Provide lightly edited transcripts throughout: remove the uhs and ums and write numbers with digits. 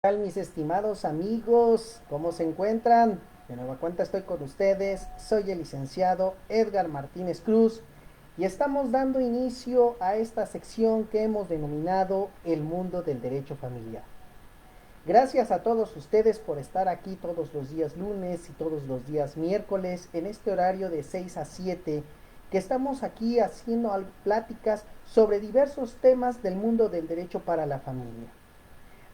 ¿Qué tal, mis estimados amigos? ¿Cómo se encuentran? De nueva cuenta estoy con ustedes. Soy el licenciado Edgar Martínez Cruz y estamos dando inicio a esta sección que hemos denominado el mundo del derecho familiar. Gracias a todos ustedes por estar aquí todos los días lunes y todos los días miércoles en este horario de 6 a 7 que estamos aquí haciendo pláticas sobre diversos temas del mundo del derecho para la familia.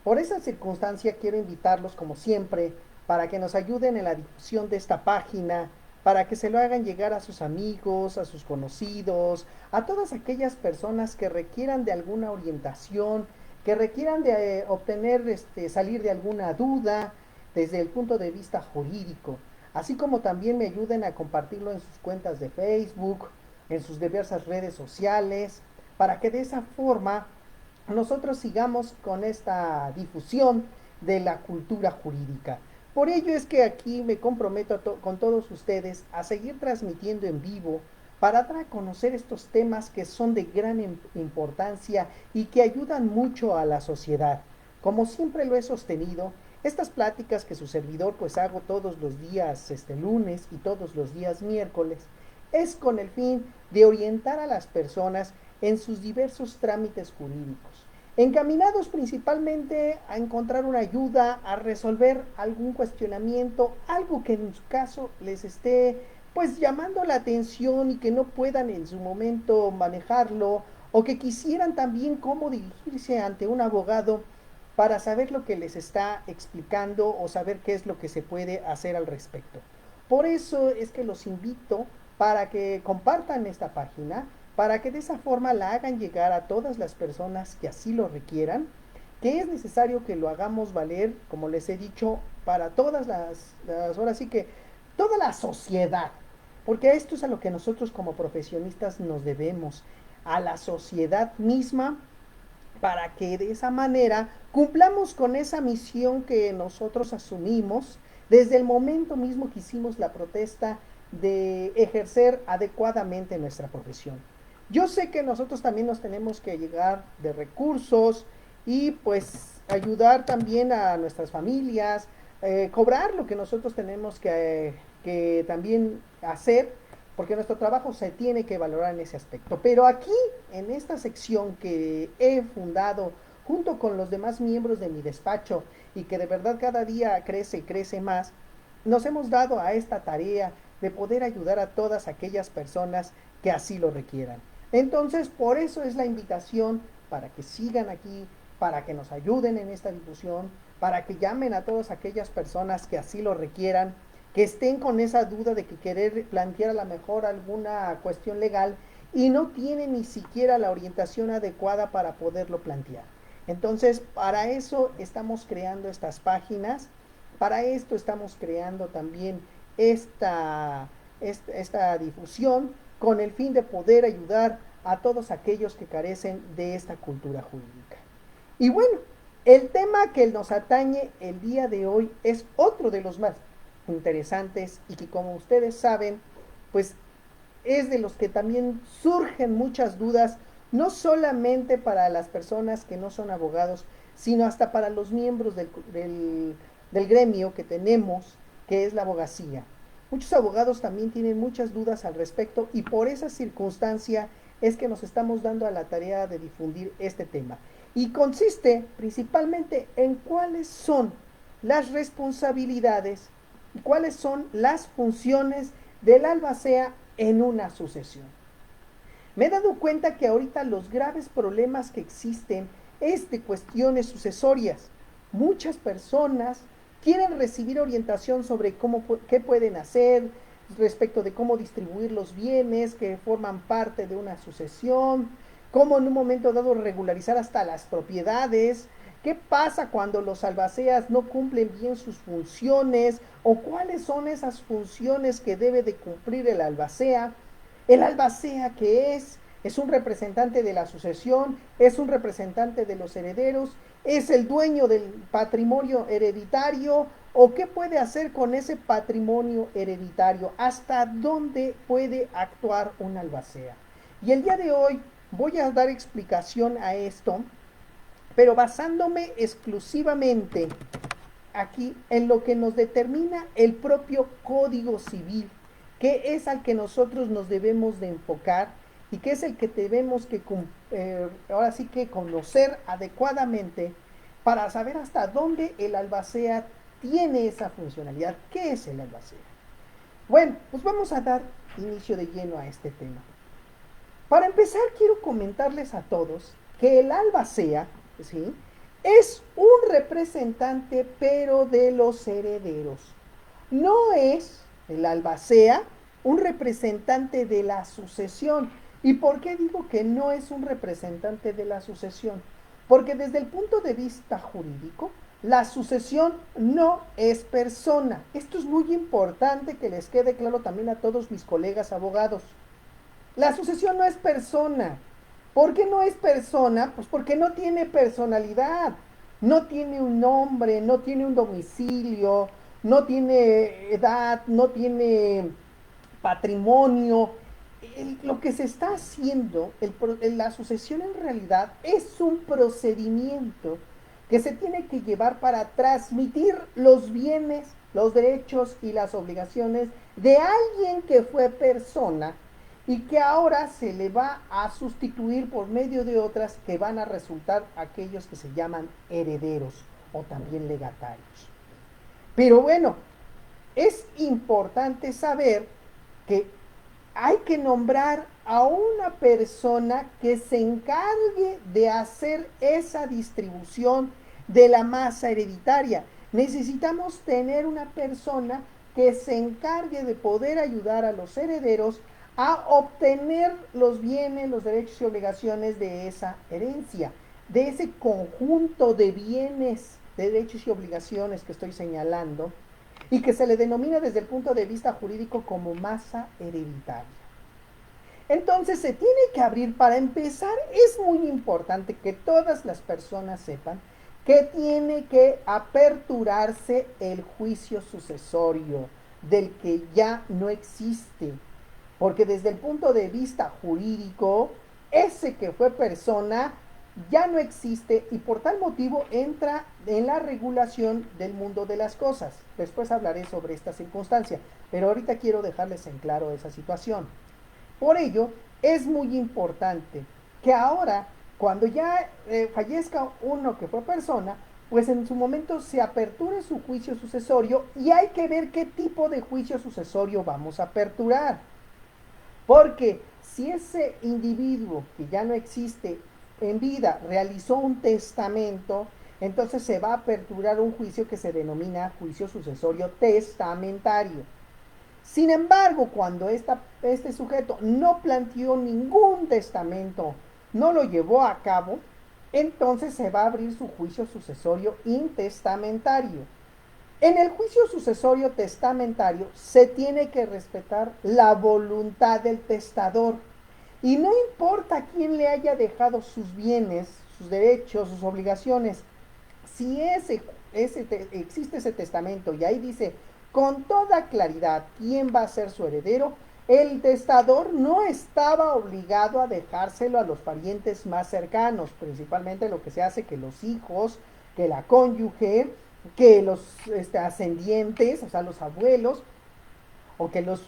Por esa circunstancia quiero invitarlos, como siempre, para que nos ayuden en la difusión de esta página, para que se lo hagan llegar a sus amigos, a sus conocidos, a todas aquellas personas que requieran de alguna orientación, que requieran de obtener, salir de alguna duda desde el punto de vista jurídico, así como también me ayuden a compartirlo en sus cuentas de Facebook, en sus diversas redes sociales, para que de esa forma nosotros sigamos con esta difusión de la cultura jurídica. Por ello es que aquí me comprometo con todos ustedes a seguir transmitiendo en vivo para dar a conocer estos temas que son de gran importancia y que ayudan mucho a la sociedad. Como siempre lo he sostenido, estas pláticas que su servidor pues hago todos los días lunes y todos los días miércoles es con el fin de orientar a las personas en sus diversos trámites jurídicos, encaminados principalmente a encontrar una ayuda, a resolver algún cuestionamiento, algo que en su caso les esté pues llamando la atención y que no puedan en su momento manejarlo, o que quisieran también cómo dirigirse ante un abogado para saber lo que les está explicando o saber qué es lo que se puede hacer al respecto. Por eso es que los invito para que compartan esta página, para que de esa forma la hagan llegar a todas las personas que así lo requieran, que es necesario que lo hagamos valer, como les he dicho, para todas ahora sí que toda la sociedad, porque esto es a lo que nosotros como profesionistas nos debemos, a la sociedad misma, para que de esa manera cumplamos con esa misión que nosotros asumimos desde el momento mismo que hicimos la protesta de ejercer adecuadamente nuestra profesión. Yo sé que nosotros también nos tenemos que llegar de recursos y pues ayudar también a nuestras familias, cobrar lo que nosotros tenemos que también hacer, porque nuestro trabajo se tiene que valorar en ese aspecto. Pero aquí, en esta sección que he fundado junto con los demás miembros de mi despacho y que de verdad cada día crece y crece más, nos hemos dado a esta tarea de poder ayudar a todas aquellas personas que así lo requieran. Entonces, por eso es la invitación para que sigan aquí, para que nos ayuden en esta difusión, para que llamen a todas aquellas personas que así lo requieran, que estén con esa duda de que querer plantear a lo mejor alguna cuestión legal y no tienen ni siquiera la orientación adecuada para poderlo plantear. Entonces, para eso estamos creando estas páginas, para esto estamos creando también esta difusión con el fin de poder ayudar a todos aquellos que carecen de esta cultura jurídica. Y bueno, el tema que nos atañe el día de hoy es otro de los más interesantes y que, como ustedes saben, pues es de los que también surgen muchas dudas, no solamente para las personas que no son abogados, sino hasta para los miembros del gremio que tenemos, que es la abogacía. Muchos abogados también tienen muchas dudas al respecto y por esa circunstancia es que nos estamos dando a la tarea de difundir este tema. Y consiste principalmente en cuáles son las responsabilidades y cuáles son las funciones del albacea en una sucesión. Me he dado cuenta que ahorita los graves problemas que existen es de cuestiones sucesorias. Muchas personas quieren recibir orientación sobre qué pueden hacer respecto de cómo distribuir los bienes que forman parte de una sucesión, cómo en un momento dado regularizar hasta las propiedades, qué pasa cuando los albaceas no cumplen bien sus funciones o cuáles son esas funciones que debe de cumplir el albacea. El albacea que es un representante de la sucesión, es un representante de los herederos, es el dueño del patrimonio hereditario o qué puede hacer con ese patrimonio hereditario, hasta dónde puede actuar un albacea. Y el día de hoy voy a dar explicación a esto pero basándome exclusivamente aquí en lo que nos determina el propio Código Civil, que es al que nosotros nos debemos de enfocar y que es el que debemos que ahora sí que conocer adecuadamente para saber hasta dónde el albacea tiene esa funcionalidad. ¿Qué es el albacea? Bueno, pues vamos a dar inicio de lleno a este tema. Para empezar, quiero comentarles a todos que el albacea, ¿sí?, es un representante, pero de los herederos. No es el albacea un representante de la sucesión. ¿Y por qué digo que no es un representante de la sucesión? Porque desde el punto de vista jurídico, la sucesión no es persona. Esto es muy importante que les quede claro también a todos mis colegas abogados. La sucesión no es persona. ¿Por qué no es persona? Pues porque no tiene personalidad, no tiene un nombre, no tiene un domicilio, no tiene edad, no tiene patrimonio. Lo que se está haciendo, la sucesión en realidad es un procedimiento que se tiene que llevar para transmitir los bienes, los derechos y las obligaciones de alguien que fue persona y que ahora se le va a sustituir por medio de otras que van a resultar aquellos que se llaman herederos o también legatarios. Pero bueno, es importante saber que hay que nombrar a una persona que se encargue de hacer esa distribución de la masa hereditaria. Necesitamos tener una persona que se encargue de poder ayudar a los herederos a obtener los bienes, los derechos y obligaciones de esa herencia, de ese conjunto de bienes, derechos y obligaciones que estoy señalando, y que se le denomina desde el punto de vista jurídico como masa hereditaria. Entonces se tiene que abrir, para empezar, es muy importante que todas las personas sepan que tiene que aperturarse el juicio sucesorio, del que ya no existe, porque desde el punto de vista jurídico, ese que fue persona ya no existe y por tal motivo entra en la regulación del mundo de las cosas. Después hablaré sobre esta circunstancia, pero ahorita quiero dejarles en claro esa situación. Por ello, es muy importante que ahora, cuando ya fallezca uno que fue persona, pues en su momento se aperture su juicio sucesorio y hay que ver qué tipo de juicio sucesorio vamos a aperturar. Porque si ese individuo que ya no existe en vida realizó un testamento, entonces se va a aperturar un juicio que se denomina juicio sucesorio testamentario. Sin embargo, cuando este sujeto no planteó ningún testamento, no lo llevó a cabo, entonces se va a abrir su juicio sucesorio intestamentario. En el juicio sucesorio testamentario se tiene que respetar la voluntad del testador y no importa quién le haya dejado sus bienes, sus derechos, sus obligaciones. Si existe ese testamento y ahí dice con toda claridad quién va a ser su heredero, el testador no estaba obligado a dejárselo a los parientes más cercanos, principalmente lo que se hace que los hijos, que la cónyuge, que los ascendientes, o sea, los abuelos, o que los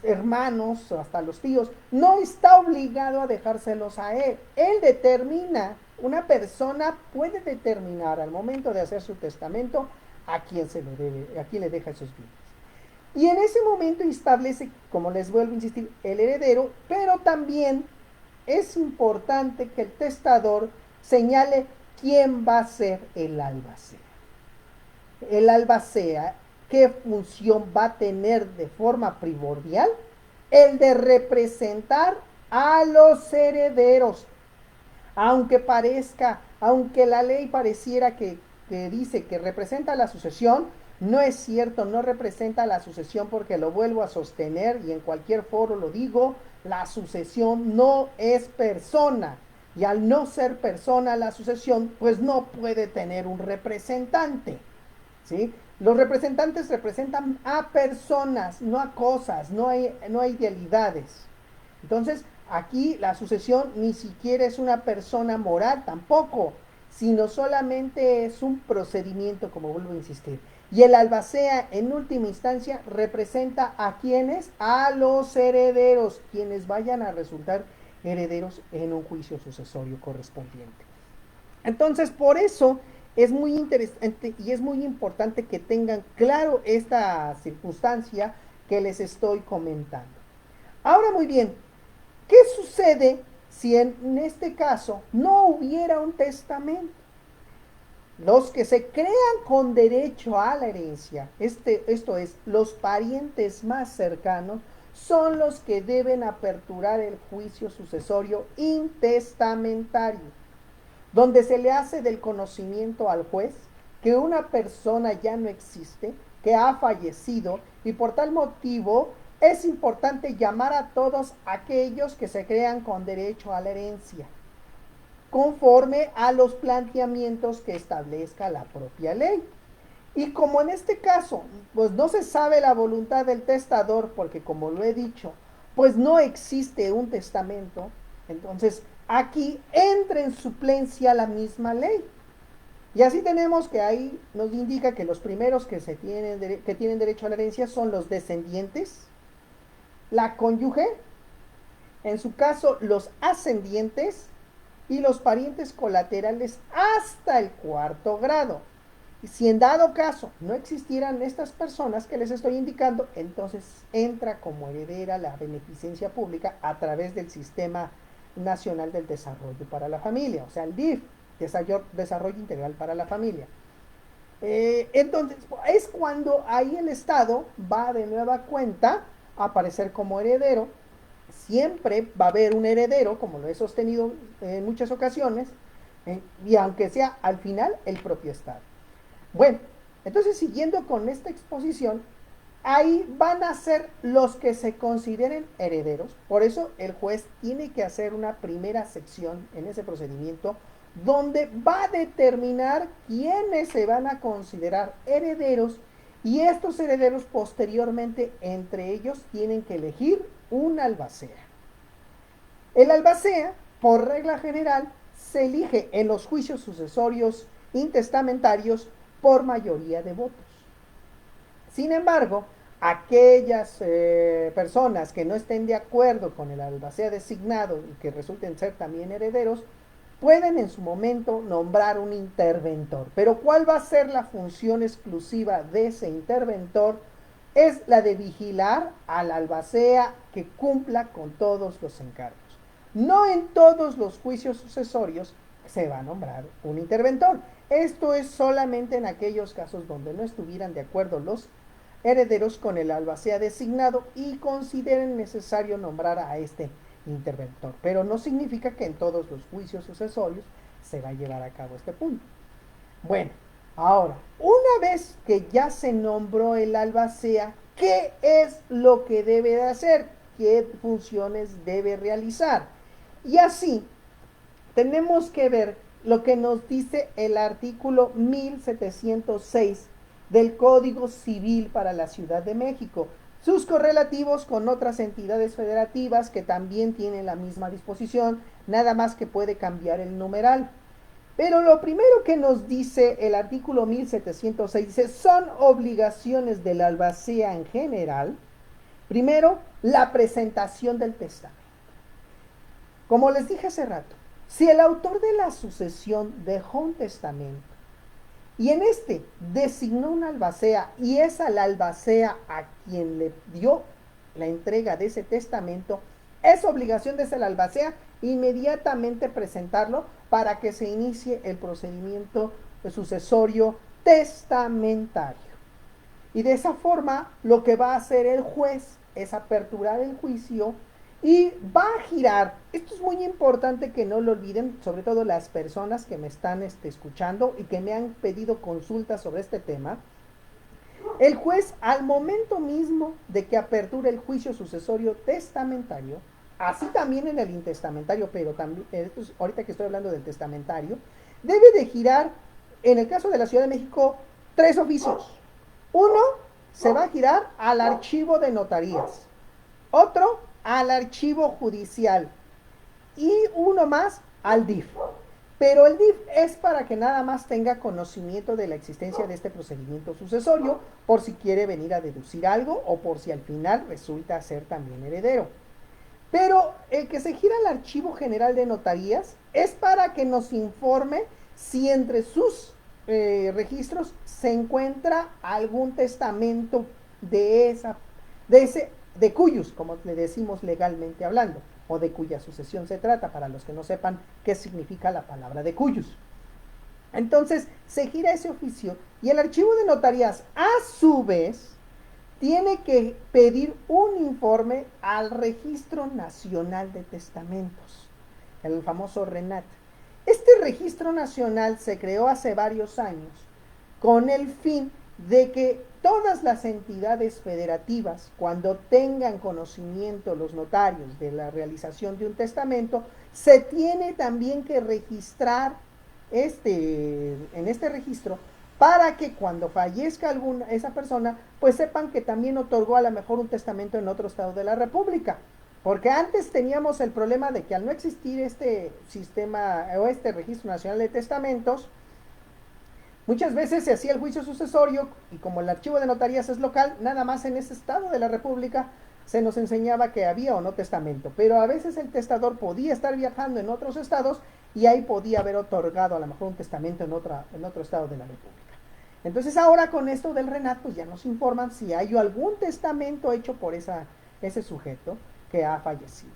hermanos, o hasta los tíos, no está obligado a dejárselos a él. Él determina, una persona puede determinar al momento de hacer su testamento a quién se lo debe, a quién le deja esos bienes. Y en ese momento establece, como les vuelvo a insistir, el heredero, pero también es importante que el testador señale quién va a ser el albacea. El albacea, ¿qué función va a tener de forma primordial? El de representar a los herederos. Aunque la ley pareciera que dice que representa la sucesión, no es cierto, no representa la sucesión, porque lo vuelvo a sostener y en cualquier foro lo digo, la sucesión no es persona. Y al no ser persona la sucesión, pues no puede tener un representante. ¿Sí? Los representantes representan a personas, no a cosas, no a idealidades. Entonces, aquí la sucesión ni siquiera es una persona moral, tampoco. sino solamente es un procedimiento, como vuelvo a insistir. Y el albacea, en última instancia, representa a quienes, a los herederos, quienes vayan a resultar herederos en un juicio sucesorio correspondiente. Entonces, por eso es muy interesante y es muy importante que tengan claro esta circunstancia que les estoy comentando. Ahora, muy bien, ¿qué sucede si en este caso no hubiera un testamento? Los que se crean con derecho a la herencia, esto es, los parientes más cercanos, son los que deben aperturar el juicio sucesorio intestamentario, donde se le hace del conocimiento al juez que una persona ya no existe, que ha fallecido, y por tal motivo es importante llamar a todos aquellos que se crean con derecho a la herencia, conforme a los planteamientos que establezca la propia ley. Y como en este caso, pues no se sabe la voluntad del testador, porque como lo he dicho, pues no existe un testamento, entonces aquí entra en suplencia la misma ley. Y así tenemos que ahí nos indica que los primeros que tienen derecho a la herencia son los descendientes, la cónyuge, en su caso los ascendientes y los parientes colaterales hasta el cuarto grado. Y si en dado caso no existieran estas personas que les estoy indicando, entonces entra como heredera la beneficencia pública a través del Sistema Nacional del Desarrollo para la Familia, o sea, el DIF, Desarrollo Integral para la Familia. Entonces, es cuando ahí el Estado va de nueva cuenta a aparecer como heredero. Siempre va a haber un heredero, como lo he sostenido en muchas ocasiones, y aunque sea al final el propio Estado. Bueno, entonces siguiendo con esta exposición, ahí van a ser los que se consideren herederos. Por eso el juez tiene que hacer una primera sección en ese procedimiento donde va a determinar quiénes se van a considerar herederos, y estos herederos posteriormente entre ellos tienen que elegir un albacea. El albacea, por regla general, se elige en los juicios sucesorios intestamentarios por mayoría de votos. Sin embargo, aquellas personas que no estén de acuerdo con el albacea designado y que resulten ser también herederos, pueden en su momento nombrar un interventor. Pero ¿cuál va a ser la función exclusiva de ese interventor? Es la de vigilar al albacea que cumpla con todos los encargos. No en todos los juicios sucesorios se va a nombrar un interventor. Esto es solamente en aquellos casos donde no estuvieran de acuerdo los herederos con el albacea designado y consideren necesario nombrar a este interventor. Pero no significa que en todos los juicios sucesorios se va a llevar a cabo este punto. Bueno, ahora, una vez que ya se nombró el albacea, ¿qué es lo que debe de hacer? ¿Qué funciones debe realizar? Y así tenemos que ver lo que nos dice el artículo 1706 del Código Civil para la Ciudad de México, sus correlativos con otras entidades federativas que también tienen la misma disposición, nada más que puede cambiar el numeral. Pero lo primero que nos dice el artículo 1706, dice, son obligaciones del albacea en general, primero, la presentación del testamento. Como les dije hace rato, si el autor de la sucesión dejó un testamento y en este designó una albacea y es al albacea a quien le dio la entrega de ese testamento, es obligación de ese albacea inmediatamente presentarlo para que se inicie el procedimiento sucesorio testamentario. Y de esa forma lo que va a hacer el juez es aperturar el juicio y va a girar. Esto es muy importante que no lo olviden, sobre todo las personas que me están escuchando y que me han pedido consultas sobre este tema. El juez, al momento mismo de que aperture el juicio sucesorio testamentario, así también en el intestamentario, pero también, ahorita que estoy hablando del testamentario, debe de girar, en el caso de la Ciudad de México, 3 oficios. Uno se va a girar al archivo de notarías, otro al archivo judicial y uno más al DIF. pero el DIF es para que nada más tenga conocimiento de la existencia de este procedimiento sucesorio, por si quiere venir a deducir algo o por si al final resulta ser también heredero. Pero el que se gira al Archivo General de Notarías es para que nos informe si entre sus registros se encuentra algún testamento de esa, de cuyos, como le decimos legalmente hablando, o de cuya sucesión se trata, para los que no sepan qué significa la palabra de cuyos. Entonces se gira ese oficio y el Archivo de Notarías, a su vez, tiene que pedir un informe al Registro Nacional de Testamentos, el famoso RENAT. Este registro nacional se creó hace varios años con el fin de que todas las entidades federativas, cuando tengan conocimiento los notarios de la realización de un testamento, se tiene también que registrar en este registro para que cuando fallezca esa persona, pues sepan que también otorgó a lo mejor un testamento en otro estado de la República. Porque antes teníamos el problema de que al no existir este sistema o este Registro Nacional de Testamentos, muchas veces se hacía el juicio sucesorio y como el archivo de notarías es local, nada más en ese estado de la República se nos enseñaba que había o no testamento, pero a veces el testador podía estar viajando en otros estados y ahí podía haber otorgado a lo mejor un testamento en otro estado de la República. Entonces ahora con esto del RENAT, pues ya nos informan si hay algún testamento hecho por ese sujeto que ha fallecido.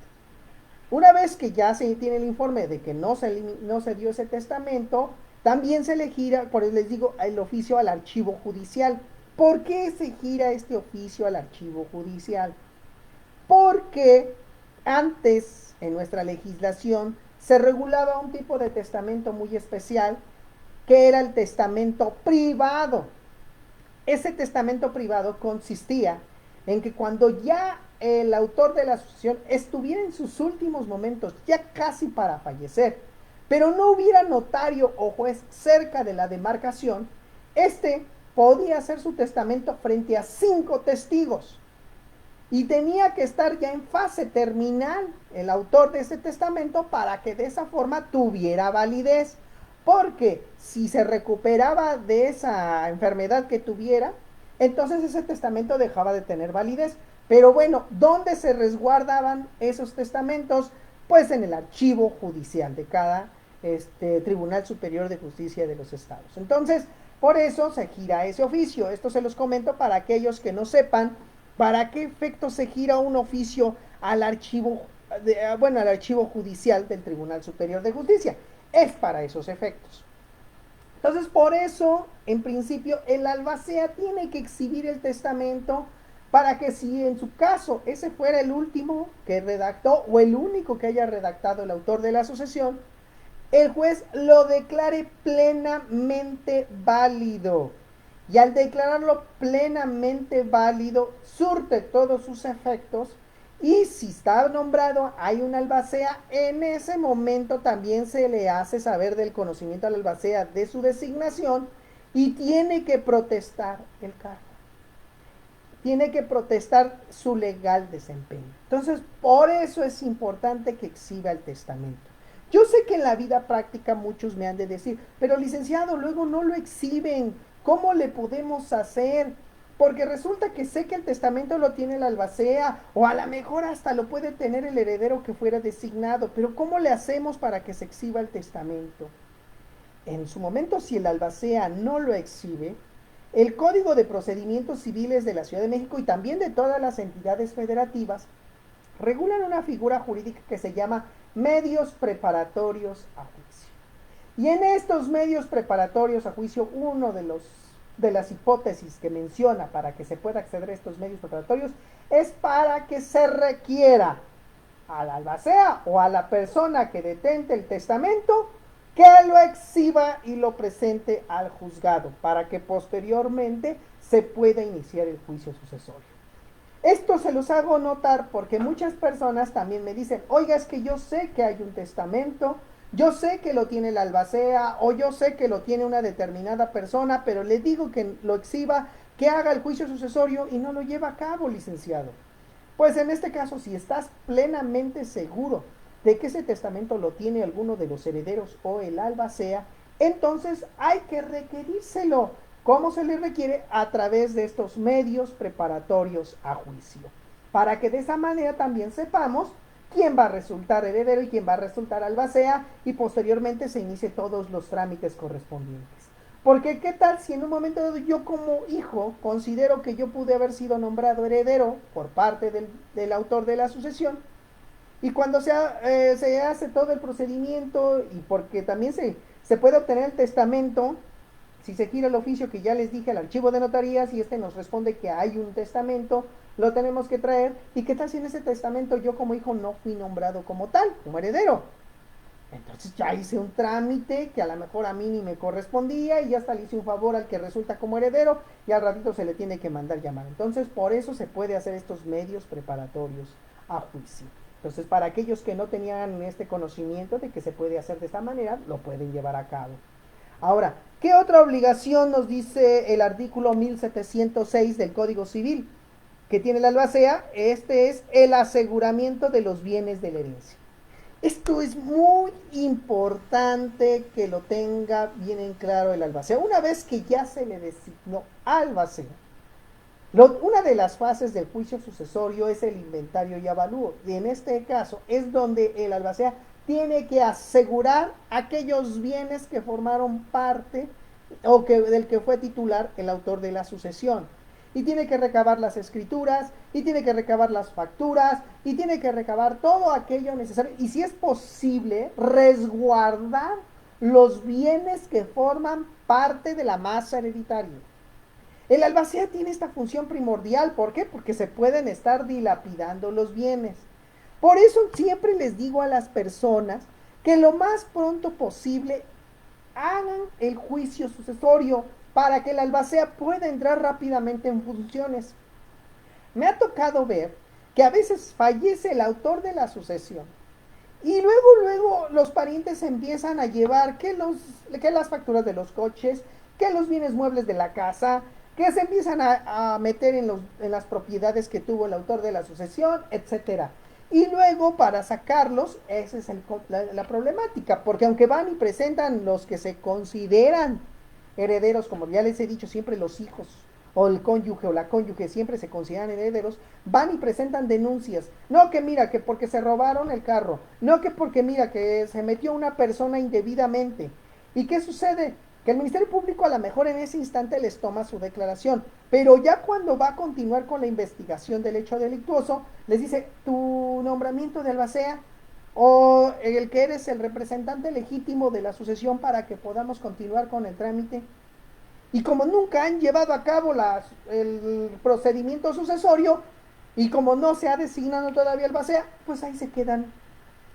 Una vez que ya se tiene el informe de que no se dio ese testamento, también se le gira, por eso les digo, el oficio al archivo judicial. ¿Por qué se gira este oficio al archivo judicial? Porque antes, en nuestra legislación, se regulaba un tipo de testamento muy especial, que era el testamento privado. Ese testamento privado consistía en que cuando ya el autor de la sucesión estuviera en sus últimos momentos, ya casi para fallecer, pero no hubiera notario o juez cerca de la demarcación, este podía hacer su testamento frente a 5 testigos. Y tenía que estar ya en fase terminal el autor de ese testamento para que de esa forma tuviera validez. Porque si se recuperaba de esa enfermedad que tuviera, entonces ese testamento dejaba de tener validez. Pero bueno, ¿dónde se resguardaban esos testamentos? Pues en el archivo judicial de cada Tribunal Superior de Justicia de los Estados. Entonces, por eso se gira ese oficio. Esto se los comento para aquellos que no sepan para qué efecto se gira un oficio al archivo judicial del Tribunal Superior de Justicia. Es para esos efectos. Entonces, por eso, en principio, el albacea tiene que exhibir el testamento para que si en su caso ese fuera el último que redactó o el único que haya redactado el autor de la sucesión, el juez lo declare plenamente válido. Y al declararlo plenamente válido, surte todos sus efectos. Y si está nombrado, hay un albacea, en ese momento también se le hace saber del conocimiento al albacea de su designación y tiene que protestar el cargo. Tiene que protestar su legal desempeño. Entonces, por eso es importante que exhiba el testamento. Yo sé que en la vida práctica muchos me han de decir, pero licenciado, luego no lo exhiben. ¿Cómo le podemos hacer? Porque resulta que sé que el testamento lo tiene el albacea, o a lo mejor hasta lo puede tener el heredero que fuera designado, pero ¿cómo le hacemos para que se exhiba el testamento? En su momento, si el albacea no lo exhibe, el Código de Procedimientos Civiles de la Ciudad de México y también de todas las entidades federativas regulan una figura jurídica que se llama medios preparatorios a juicio. Y en estos medios preparatorios a juicio, uno de las hipótesis que menciona para que se pueda acceder a estos medios preparatorios es para que se requiera al albacea o a la persona que detente el testamento que lo exhiba y lo presente al juzgado para que posteriormente se pueda iniciar el juicio sucesorio. Esto se los hago notar porque muchas personas también me dicen, oiga, es que yo sé que hay un testamento, yo sé que lo tiene el albacea o yo sé que lo tiene una determinada persona, pero le digo que lo exhiba, que haga el juicio sucesorio y no lo lleva a cabo, licenciado. Pues en este caso, si estás plenamente seguro de que ese testamento lo tiene alguno de los herederos o el albacea, entonces hay que requerírselo. ¿Cómo se le requiere? A través de estos medios preparatorios a juicio, para que de esa manera también sepamos quién va a resultar heredero y quién va a resultar albacea, y posteriormente se inicie todos los trámites correspondientes. Porque qué tal si en un momento dado yo como hijo considero que yo pude haber sido nombrado heredero por parte del autor de la sucesión, y cuando se hace todo el procedimiento, y porque también se puede obtener el testamento, si se gira el oficio que ya les dije al archivo de notarías y este nos responde que hay un testamento, lo tenemos que traer. ¿Y qué tal si en ese testamento yo como hijo no fui nombrado como tal, como heredero? Entonces ya hice un trámite que a lo mejor a mí ni me correspondía y ya hasta le hice un favor al que resulta como heredero y al ratito se le tiene que mandar llamar. Entonces por eso se puede hacer estos medios preparatorios a juicio. Entonces para aquellos que no tenían este conocimiento de que se puede hacer de esta manera, lo pueden llevar a cabo. Ahora, ¿qué otra obligación nos dice el artículo 1706 del Código Civil que tiene la albacea? Este es el aseguramiento de los bienes de la herencia. Esto es muy importante que lo tenga bien en claro el albacea. Una vez que ya se le designó albacea, una de las fases del juicio sucesorio es el inventario y avalúo. Y en este caso es donde el albacea tiene que asegurar aquellos bienes que formaron parte o del que fue titular el autor de la sucesión. Y tiene que recabar las escrituras, y tiene que recabar las facturas, y tiene que recabar todo aquello necesario. Y si es posible, resguardar los bienes que forman parte de la masa hereditaria. El albacea tiene esta función primordial. ¿Por qué? Porque se pueden estar dilapidando los bienes. Por eso siempre les digo a las personas que lo más pronto posible hagan el juicio sucesorio para que el albacea pueda entrar rápidamente en funciones. Me ha tocado ver que a veces fallece el autor de la sucesión y luego los parientes empiezan a llevar que las facturas de los coches, que los bienes muebles de la casa, que se empiezan a meter en las propiedades que tuvo el autor de la sucesión, etcétera. Y luego para sacarlos, esa es la problemática, porque aunque van y presentan los que se consideran herederos, como ya les he dicho, siempre los hijos o el cónyuge o la cónyuge siempre se consideran herederos, van y presentan denuncias. No que mira, que porque se robaron el carro, no que porque mira, que se metió una persona indebidamente. ¿Y qué sucede? Que el Ministerio Público a lo mejor en ese instante les toma su declaración, pero ya cuando va a continuar con la investigación del hecho delictuoso, les dice, tu nombramiento de albacea o el que eres el representante legítimo de la sucesión para que podamos continuar con el trámite. Y como nunca han llevado a cabo el procedimiento sucesorio y como no se ha designado todavía albacea, pues ahí se quedan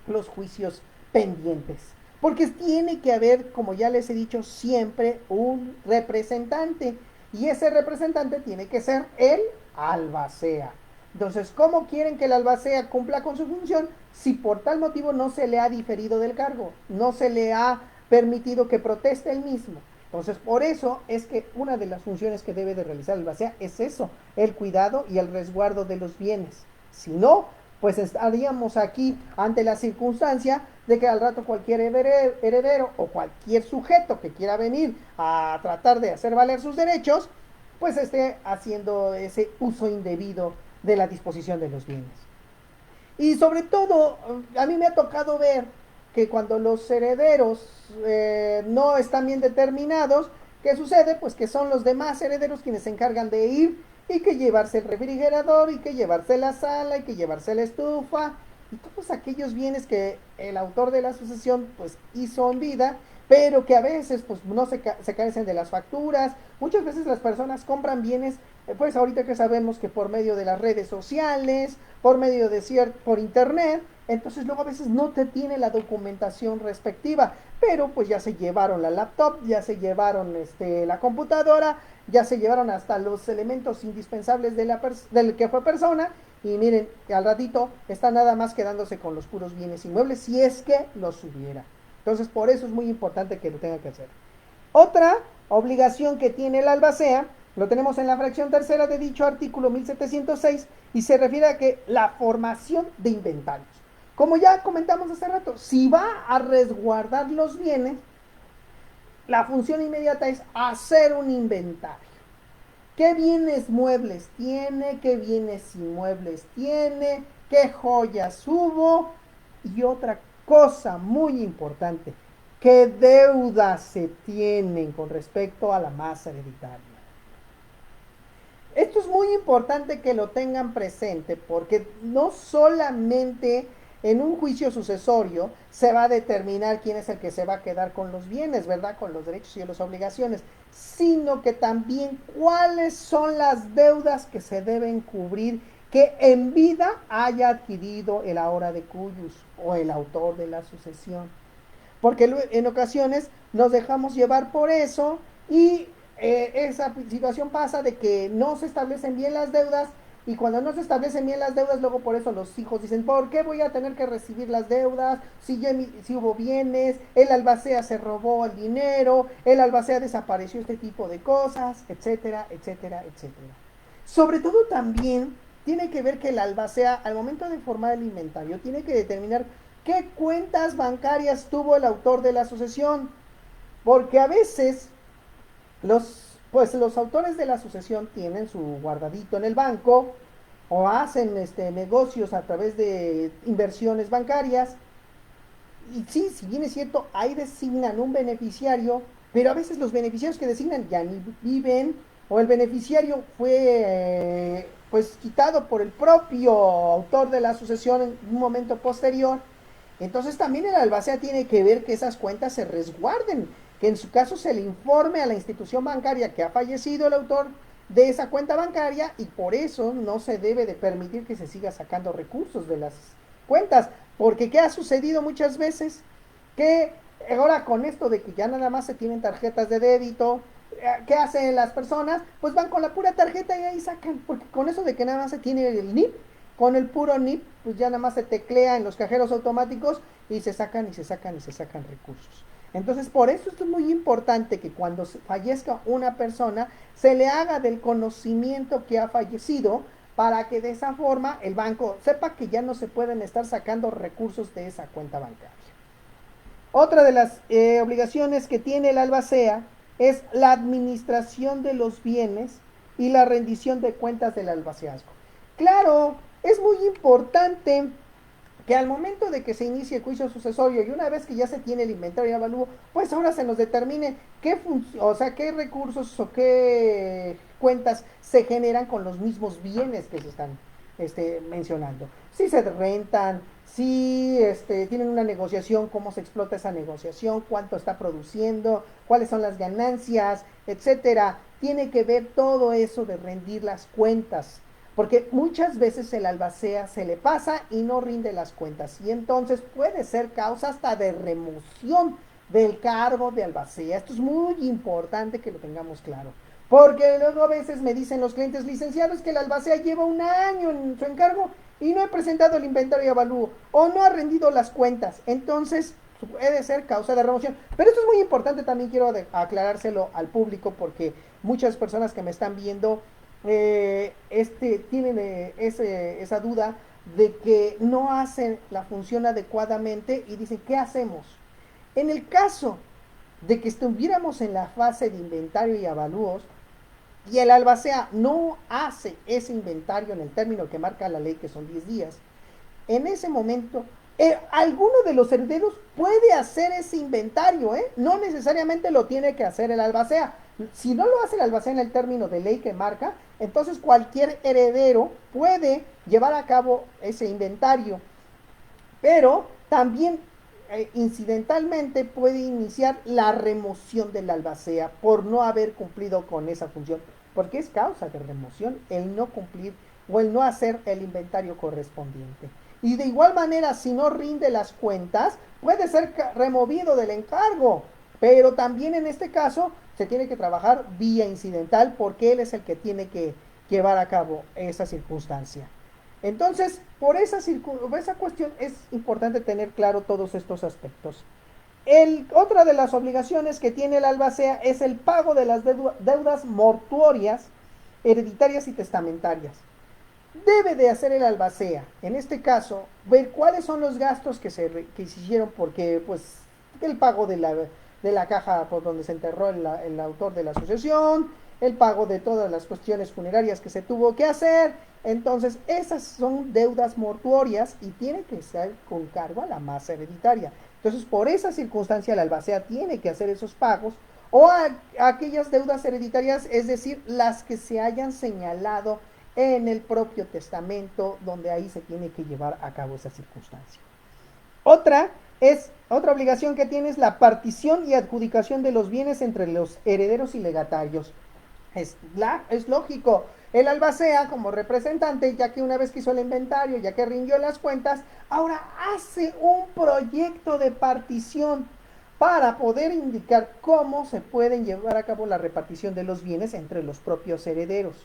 los juicios pendientes. Porque tiene que haber, como ya les he dicho, siempre un representante. Y ese representante tiene que ser el albacea. Entonces, ¿cómo quieren que el albacea cumpla con su función si por tal motivo no se le ha diferido del cargo? No se le ha permitido que proteste el mismo. Entonces, por eso es que una de las funciones que debe de realizar el albacea es eso, el cuidado y el resguardo de los bienes. Si no, pues estaríamos aquí ante la circunstancia de que al rato cualquier heredero o cualquier sujeto que quiera venir a tratar de hacer valer sus derechos, pues esté haciendo ese uso indebido de la disposición de los bienes. Y sobre todo, a mí me ha tocado ver que cuando los herederos no están bien determinados, ¿qué sucede? Pues que son los demás herederos quienes se encargan de ir y que llevarse el refrigerador y que llevarse la sala y que llevarse la estufa y todos aquellos bienes que el autor de la sucesión pues hizo en vida, pero que a veces pues no se carecen de las facturas. Muchas veces las personas compran bienes, pues ahorita que sabemos que por medio de las redes sociales, por medio de por internet, entonces luego a veces no te tiene la documentación respectiva, pero pues ya se llevaron la laptop, ya se llevaron la computadora, ya se llevaron hasta los elementos indispensables del que fue persona, y miren, al ratito está nada más quedándose con los puros bienes inmuebles, si es que los hubiera. Entonces por eso es muy importante que lo tenga que hacer. Otra obligación que tiene el albacea, lo tenemos en la fracción tercera de dicho artículo 1706, y se refiere a que la formación de inventarios. como ya comentamos hace rato, si va a resguardar los bienes, la función inmediata es hacer un inventario. ¿Qué bienes muebles tiene? ¿Qué bienes inmuebles tiene? ¿Qué joyas hubo? Y otra cosa muy importante, ¿qué deudas se tienen con respecto a la masa hereditaria? Esto es muy importante que lo tengan presente porque no solamente en un juicio sucesorio se va a determinar quién es el que se va a quedar con los bienes, ¿verdad? Con los derechos y las obligaciones, sino que también cuáles son las deudas que se deben cubrir que en vida haya adquirido el ahora de cuyus o el autor de la sucesión. Porque en ocasiones nos dejamos llevar por eso y esa situación pasa de que no se establecen bien las deudas y cuando no se establecen bien las deudas, luego por eso los hijos dicen, ¿por qué voy a tener que recibir las deudas? Si hubo bienes, el albacea se robó el dinero, el albacea desapareció, este tipo de cosas, etcétera, etcétera, etcétera. Sobre todo también tiene que ver que el albacea, al momento de formar el inventario, tiene que determinar qué cuentas bancarias tuvo el autor de la sucesión. Porque a veces los autores de la sucesión tienen su guardadito en el banco o hacen negocios a través de inversiones bancarias. Y sí, si bien es cierto, ahí designan un beneficiario, pero a veces los beneficiarios que designan ya ni viven o el beneficiario fue pues quitado por el propio autor de la sucesión en un momento posterior. Entonces también el albacea tiene que ver que esas cuentas se resguarden, que en su caso se le informe a la institución bancaria que ha fallecido el autor de esa cuenta bancaria y por eso no se debe de permitir que se siga sacando recursos de las cuentas, porque ¿qué ha sucedido muchas veces? Que ahora con esto de que ya nada más se tienen tarjetas de débito, ¿qué hacen las personas? Pues van con la pura tarjeta y ahí sacan, porque con eso de que nada más se tiene el NIP, con el puro NIP, pues ya nada más se teclea en los cajeros automáticos y se sacan y se sacan y se sacan recursos. Entonces, por eso es muy importante que cuando fallezca una persona, se le haga del conocimiento que ha fallecido para que de esa forma el banco sepa que ya no se pueden estar sacando recursos de esa cuenta bancaria. Otra de las obligaciones que tiene el albacea es la administración de los bienes y la rendición de cuentas del albaceazgo. Claro, es muy importante que al momento de que se inicie el juicio sucesorio y una vez que ya se tiene el inventario y avalúo, pues ahora se nos determine qué recursos o qué cuentas se generan con los mismos bienes que se están mencionando. Si se rentan, si tienen una negociación, cómo se explota esa negociación, cuánto está produciendo, cuáles son las ganancias, etcétera. Tiene que ver todo eso de rendir las cuentas. Porque muchas veces el albacea se le pasa y no rinde las cuentas. Y entonces puede ser causa hasta de remoción del cargo de albacea. Esto es muy importante que lo tengamos claro. Porque luego a veces me dicen los clientes licenciados que el albacea lleva un año en su encargo y no ha presentado el inventario y avalúo o no ha rendido las cuentas. Entonces puede ser causa de remoción. Pero esto es muy importante, también quiero aclarárselo al público porque muchas personas que me están viendo tienen esa duda de que no hacen la función adecuadamente y dicen, ¿qué hacemos? En el caso de que estuviéramos en la fase de inventario y avalúos y el albacea no hace ese inventario en el término que marca la ley, que son 10 días, en ese momento alguno de los herederos puede hacer ese inventario, no necesariamente lo tiene que hacer el albacea. Si no lo hace el albacea en el término de ley que marca, entonces cualquier heredero puede llevar a cabo ese inventario, pero también incidentalmente puede iniciar la remoción del albacea por no haber cumplido con esa función, porque es causa de remoción el no cumplir o el no hacer el inventario correspondiente. Y de igual manera, si no rinde las cuentas, puede ser removido del encargo, pero también en este caso se tiene que trabajar vía incidental porque él es el que tiene que llevar a cabo esa circunstancia. Entonces, por esa cuestión es importante tener claro todos estos aspectos. Otra de las obligaciones que tiene el albacea es el pago de las deudas mortuorias, hereditarias y testamentarias. debe de hacer el albacea? En este caso, ver cuáles son los gastos que se hicieron, porque pues el pago de la caja por donde se enterró el autor de la asociación, el pago de todas las cuestiones funerarias que se tuvo que hacer. Entonces, esas son deudas mortuorias y tiene que ser con cargo a la masa hereditaria. Entonces, por esa circunstancia, el albacea tiene que hacer esos pagos o a aquellas deudas hereditarias, es decir, las que se hayan señalado en el propio testamento, donde ahí se tiene que llevar a cabo esa circunstancia. Otra obligación que tiene es la partición y adjudicación de los bienes entre los herederos y legatarios. Es lógico, el albacea como representante, ya que una vez que hizo el inventario, ya que rindió las cuentas, ahora hace un proyecto de partición para poder indicar cómo se pueden llevar a cabo la repartición de los bienes entre los propios herederos.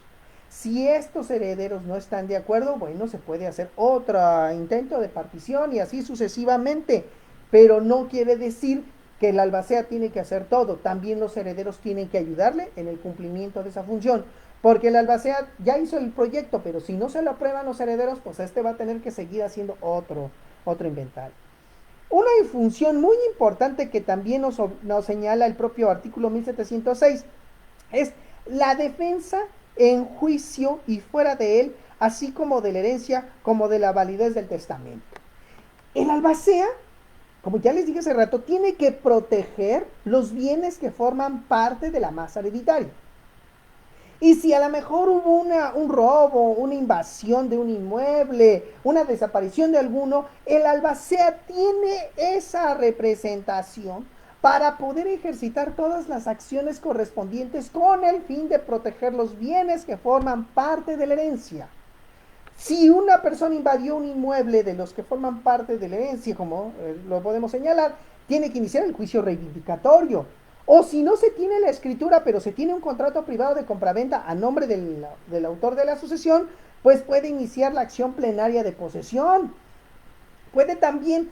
Si estos herederos no están de acuerdo, bueno, se puede hacer otro intento de partición y así sucesivamente, pero no quiere decir que el albacea tiene que hacer todo, también los herederos tienen que ayudarle en el cumplimiento de esa función, porque el albacea ya hizo el proyecto, pero si no se lo aprueban los herederos, pues este va a tener que seguir haciendo otro inventario. Una función muy importante que también nos señala el propio artículo 1706 es la defensa en juicio y fuera de él, así como de la herencia, como de la validez del testamento. El albacea, como ya les dije hace rato, tiene que proteger los bienes que forman parte de la masa hereditaria. Y si a lo mejor hubo un robo, una invasión de un inmueble, una desaparición de alguno, el albacea tiene esa representación para poder ejercitar todas las acciones correspondientes con el fin de proteger los bienes que forman parte de la herencia. Si una persona invadió un inmueble de los que forman parte de la herencia, como lo podemos señalar, tiene que iniciar el juicio reivindicatorio. O si no se tiene la escritura, pero se tiene un contrato privado de compraventa a nombre del autor de la sucesión, pues puede iniciar la acción plenaria de posesión. Puede también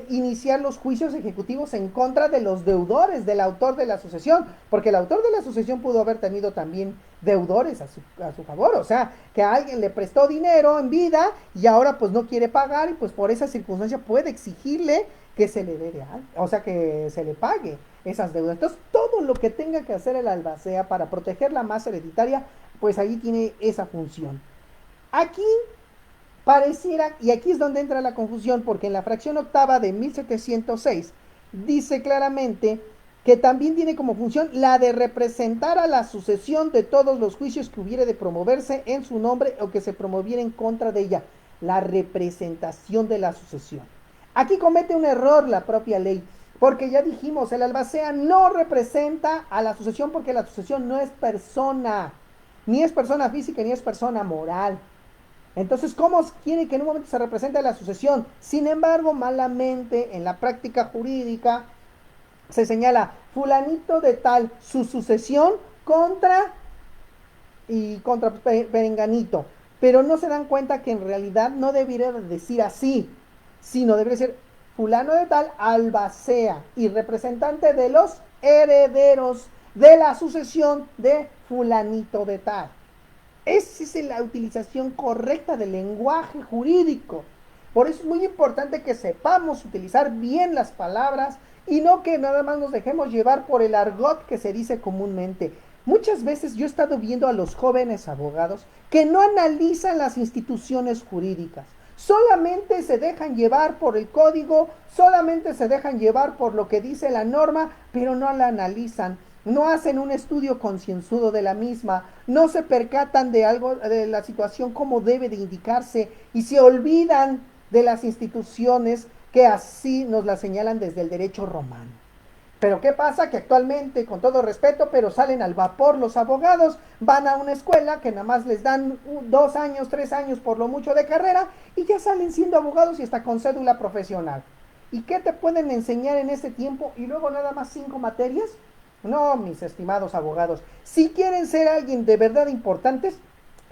iniciar los juicios ejecutivos en contra de los deudores del autor de la sucesión, porque el autor de la sucesión pudo haber tenido también deudores a su favor, o sea, que a alguien le prestó dinero en vida y ahora pues no quiere pagar y pues por esa circunstancia puede exigirle que se le dé, o sea, que se le pague esas deudas. Entonces, todo lo que tenga que hacer el albacea para proteger la masa hereditaria, pues ahí tiene esa función. Aquí pareciera, y aquí es donde entra la confusión, porque en la fracción octava de 1706 dice claramente que también tiene como función la de representar a la sucesión de todos los juicios que hubiere de promoverse en su nombre o que se promoviera en contra de ella, la representación de la sucesión. Aquí comete un error la propia ley, porque ya dijimos, el albacea no representa a la sucesión porque la sucesión no es persona, ni es persona física ni es persona moral. Entonces, ¿cómo quiere que en un momento se represente la sucesión? Sin embargo, malamente en la práctica jurídica se señala fulanito de tal, su sucesión contra perenganito. Pero no se dan cuenta que en realidad no debería decir así, sino debería ser fulano de tal, albacea y representante de los herederos de la sucesión de fulanito de tal. Esa es la utilización correcta del lenguaje jurídico. Por eso es muy importante que sepamos utilizar bien las palabras y no que nada más nos dejemos llevar por el argot que se dice comúnmente. Muchas veces yo he estado viendo a los jóvenes abogados que no analizan las instituciones jurídicas. Solamente se dejan llevar por el código, solamente se dejan llevar por lo que dice la norma, pero no la analizan. No hacen un estudio concienzudo de la misma, no se percatan de algo, de la situación como debe de indicarse y se olvidan de las instituciones que así nos las señalan desde el derecho romano. Pero ¿qué pasa? Que actualmente, con todo respeto, pero salen al vapor los abogados, van a una escuela que nada más les dan 2 años, 3 años por lo mucho de carrera y ya salen siendo abogados y hasta con cédula profesional. ¿Y qué te pueden enseñar en ese tiempo? Y luego nada más 5 materias. No, mis estimados abogados, si quieren ser alguien de verdad importantes,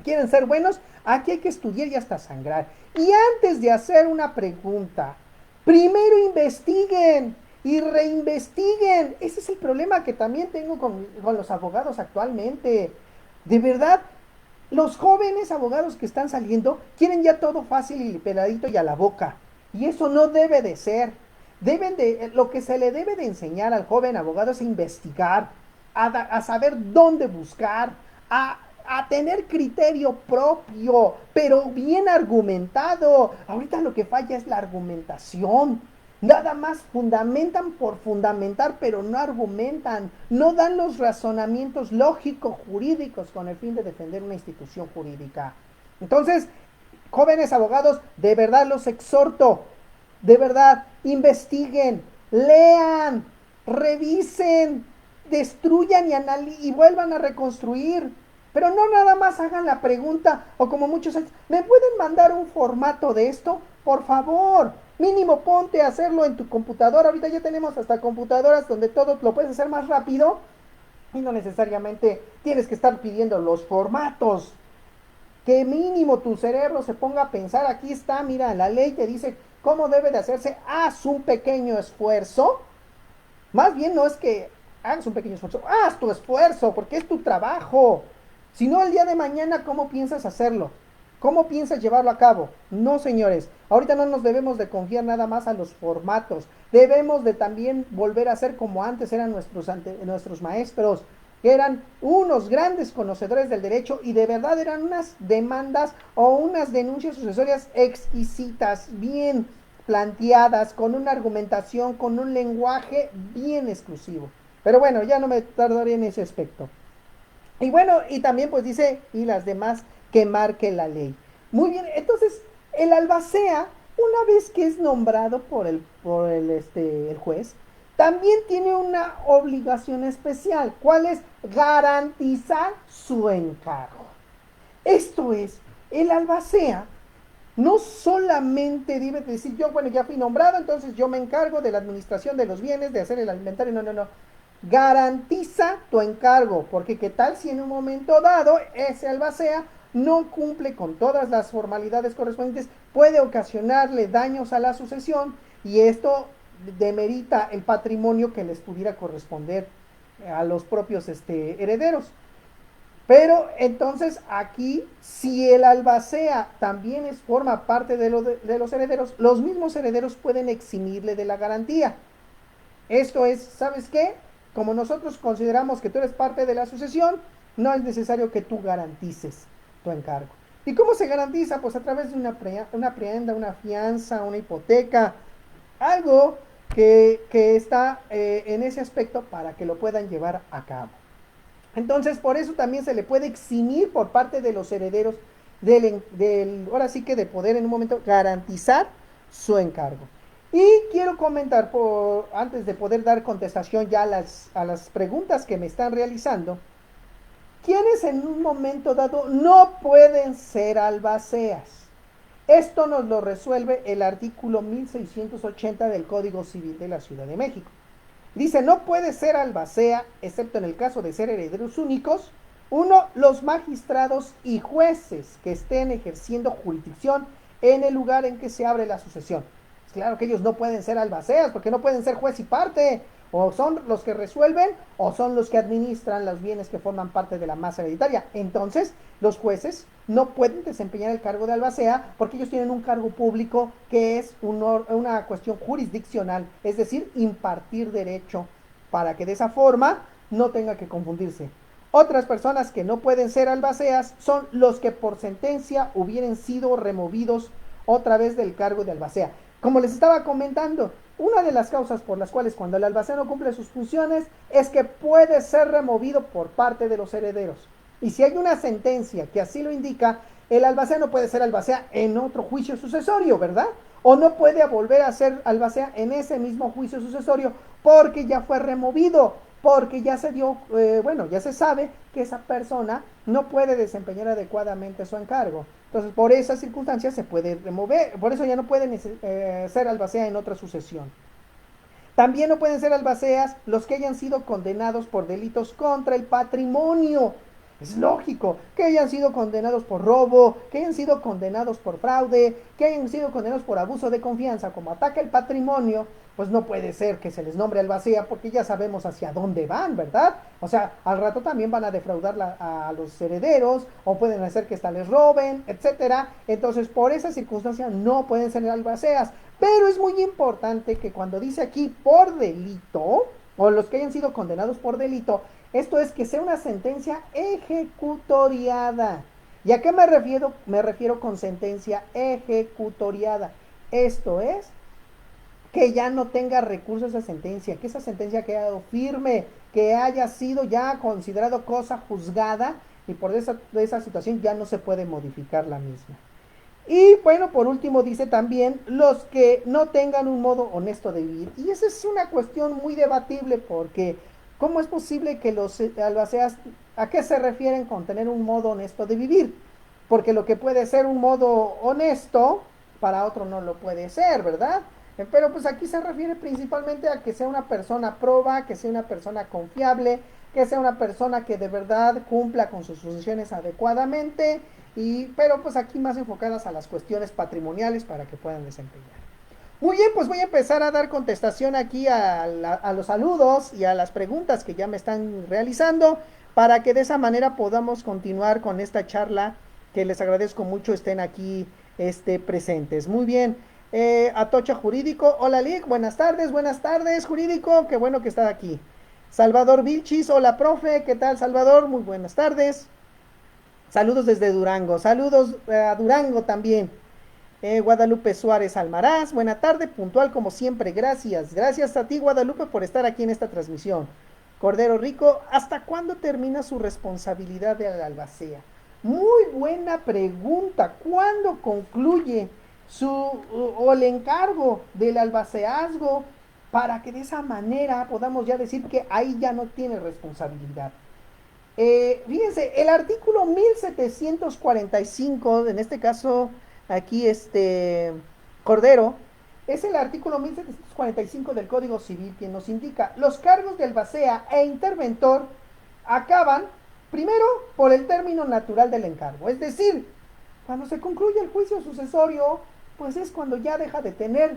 quieren ser buenos, aquí hay que estudiar y hasta sangrar. Y antes de hacer una pregunta, primero investiguen y reinvestiguen. Ese es el problema que también tengo con los abogados actualmente. De verdad, Los jóvenes abogados que están saliendo quieren ya todo fácil y peladito y a la boca. Y eso no debe de ser. Lo que se le debe de enseñar al joven abogado es a investigar, a saber dónde buscar, a tener criterio propio, pero bien argumentado. Ahorita lo que falla es la argumentación. Nada más fundamentan por fundamentar, pero no argumentan, no dan los razonamientos lógicos jurídicos con el fin de defender una institución jurídica. Entonces, jóvenes abogados, de verdad los exhorto, de verdad, investiguen, lean, revisen, destruyan y vuelvan a reconstruir. Pero no nada más hagan la pregunta, o como muchos dicen, ¿me pueden mandar un formato de esto? Por favor, mínimo ponte a hacerlo en tu computadora. Ahorita ya tenemos hasta computadoras donde todo lo puedes hacer más rápido y no necesariamente tienes que estar pidiendo los formatos. Que mínimo tu cerebro se ponga a pensar, aquí está, mira, la ley te dice cómo debe de hacerse, haz un pequeño esfuerzo. Más bien no es que hagas un pequeño esfuerzo, haz tu esfuerzo, porque es tu trabajo. Si no, el día de mañana, ¿cómo piensas hacerlo? ¿Cómo piensas llevarlo a cabo? No, señores, ahorita no nos debemos de confiar nada más a los formatos. Debemos de también volver a ser como antes eran nuestros maestros, que eran unos grandes conocedores del derecho y de verdad eran unas demandas o unas denuncias sucesorias exquisitas, bien planteadas, con una argumentación, con un lenguaje bien exclusivo. Pero bueno, ya no me tardaré en ese aspecto. Y bueno, y también pues dice, y las demás que marque la ley. Muy bien, entonces el albacea, una vez que es nombrado el juez, también tiene una obligación especial. ¿Cuál es? Garantizar su encargo. Esto es, el albacea no solamente debe decir, yo, bueno, ya fui nombrado, entonces yo me encargo de la administración de los bienes, de hacer el inventario, no, no, no. Garantiza tu encargo, porque qué tal si en un momento dado ese albacea no cumple con todas las formalidades correspondientes, puede ocasionarle daños a la sucesión y esto demerita el patrimonio que les pudiera corresponder a los propios herederos. Pero entonces aquí, si el albacea también forma parte de los herederos, los mismos herederos pueden eximirle de la garantía. Esto es, ¿sabes qué? Como nosotros consideramos que tú eres parte de la sucesión, no es necesario que tú garantices tu encargo. ¿Y cómo se garantiza? Pues a través de una prenda, una fianza, una hipoteca, algo que está en ese aspecto para que lo puedan llevar a cabo. Entonces, por eso también se le puede eximir por parte de los herederos ahora sí que de poder en un momento garantizar su encargo. Y quiero comentar, antes de poder dar contestación ya a las preguntas que me están realizando, quienes en un momento dado no pueden ser albaceas. Esto nos lo resuelve el artículo 1680 del Código Civil de la Ciudad de México. Dice, no puede ser albacea, excepto en el caso de ser herederos únicos, uno, los magistrados y jueces que estén ejerciendo jurisdicción en el lugar en que se abre la sucesión. Claro que ellos no pueden ser albaceas, porque no pueden ser juez y parte. O son los que resuelven, o son los que administran los bienes que forman parte de la masa hereditaria. Entonces, los jueces no pueden desempeñar el cargo de albacea porque ellos tienen un cargo público que es una cuestión jurisdiccional, es decir, impartir derecho, para que de esa forma no tenga que confundirse. Otras personas que no pueden ser albaceas son los que por sentencia hubieran sido removidos otra vez del cargo de albacea. Como les estaba comentando, una de las causas por las cuales cuando el albacea no cumple sus funciones es que puede ser removido por parte de los herederos. Y si hay una sentencia que así lo indica, el albacea no puede ser albacea en otro juicio sucesorio, ¿verdad? O no puede volver a ser albacea en ese mismo juicio sucesorio porque ya fue removido, porque ya se dio, ya se sabe que esa persona no puede desempeñar adecuadamente su encargo. Entonces, por esas circunstancias se puede remover, por eso ya no pueden ser albacea en otra sucesión. También no pueden ser albaceas los que hayan sido condenados por delitos contra el patrimonio. Es lógico que hayan sido condenados por robo, que hayan sido condenados por fraude, que hayan sido condenados por abuso de confianza, como ataque al patrimonio. pues no puede ser que se les nombre albacea porque ya sabemos hacia dónde van, ¿verdad? O sea, al rato también van a defraudar a los herederos o pueden hacer que hasta les roben, etcétera. Entonces, por esa circunstancia no pueden ser albaceas. Pero es muy importante que cuando dice aquí por delito, o los que hayan sido condenados por delito, esto es que sea una sentencia ejecutoriada. ¿Y a qué me refiero? Me refiero con sentencia ejecutoriada. Esto es que ya no tenga recurso esa sentencia, que esa sentencia haya quedado firme, que haya sido ya considerado cosa juzgada y por esa situación ya no se puede modificar la misma. Y bueno, por último dice también los que no tengan un modo honesto de vivir. Y esa es una cuestión muy debatible porque ¿cómo es posible que los albaceas, a qué se refieren con tener un modo honesto de vivir? Porque lo que puede ser un modo honesto, para otro no lo puede ser, ¿verdad? Pero pues aquí se refiere principalmente a que sea una persona proba, que sea una persona confiable, que sea una persona que de verdad cumpla con sus funciones adecuadamente, pero pues aquí más enfocadas a las cuestiones patrimoniales para que puedan desempeñar. Muy bien, pues voy a empezar a dar contestación aquí a los saludos y a las preguntas que ya me están realizando para que de esa manera podamos continuar con esta charla que les agradezco mucho estén aquí presentes. Muy bien, Atocha Jurídico, hola Lick, buenas tardes Jurídico, qué bueno que está aquí. Salvador Vilchis, hola profe, ¿qué tal Salvador? Muy buenas tardes. Saludos desde Durango, saludos a Durango también. Guadalupe Suárez Almaraz, buena tarde, puntual como siempre, gracias. Gracias a ti, Guadalupe, por estar aquí en esta transmisión. Cordero Rico, ¿hasta cuándo termina su responsabilidad de albacea? Muy buena pregunta. ¿Cuándo concluye o el encargo del albaceazgo para que de esa manera podamos ya decir que ahí ya no tiene responsabilidad? Fíjense, el artículo 1745, en este caso aquí Cordero, es el artículo 1745 del Código Civil quien nos indica los cargos de albacea e interventor acaban primero por el término natural del encargo, es decir, cuando se concluye el juicio sucesorio, pues es cuando ya deja de tener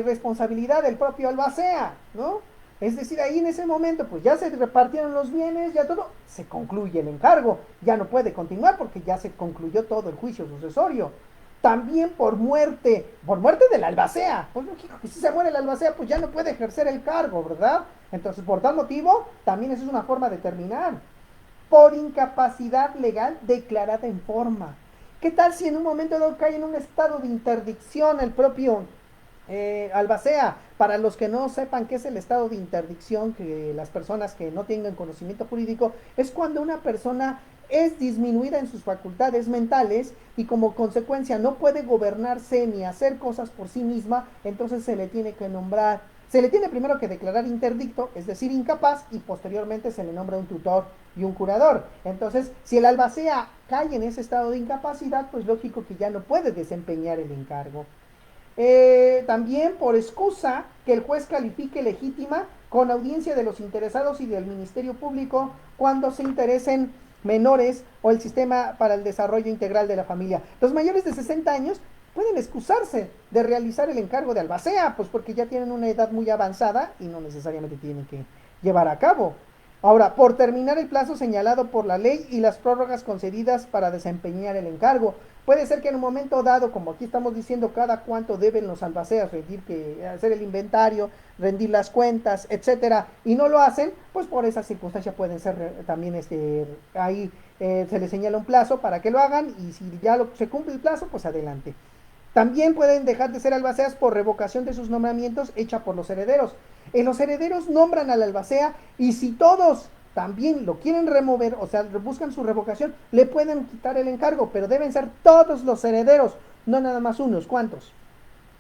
responsabilidad del propio albacea, ¿no? Es decir, ahí en ese momento, pues ya se repartieron los bienes, ya todo, se concluye el encargo, ya no puede continuar porque ya se concluyó todo el juicio sucesorio. También por muerte del albacea, pues lógico que si se muere el albacea, pues ya no puede ejercer el cargo, ¿verdad? Entonces, por tal motivo, también esa es una forma de terminar. Por incapacidad legal declarada en forma. ¿Qué tal si en un momento dado cae en un estado de interdicción el propio albacea? Para los que no sepan qué es el estado de interdicción, que las personas que no tengan conocimiento jurídico, es cuando una persona es disminuida en sus facultades mentales y como consecuencia no puede gobernarse ni hacer cosas por sí misma, entonces se le tiene que nombrar, se le tiene primero que declarar interdicto, es decir, incapaz, y posteriormente se le nombra un tutor y un curador. Entonces, si el albacea cae en ese estado de incapacidad, pues lógico que ya no puede desempeñar el encargo. También por excusa que el juez califique legítima con audiencia de los interesados y del Ministerio Público cuando se interesen menores o el sistema para el desarrollo integral de la familia. Los mayores de 60 años pueden excusarse de realizar el encargo de albacea, pues porque ya tienen una edad muy avanzada y no necesariamente tienen que llevar a cabo. Ahora, por terminar el plazo señalado por la ley y las prórrogas concedidas para desempeñar el encargo. Puede ser que en un momento dado, como aquí estamos diciendo, cada cuánto deben los albaceas hacer el inventario, rendir las cuentas, etcétera, y no lo hacen, pues por esa circunstancia pueden ser también ahí se les señala un plazo para que lo hagan y si ya se cumple el plazo, pues adelante. También pueden dejar de ser albaceas por revocación de sus nombramientos hecha por los herederos. Los herederos nombran al albacea y si todos también lo quieren remover, o sea, buscan su revocación, le pueden quitar el encargo, pero deben ser todos los herederos, no nada más unos cuantos.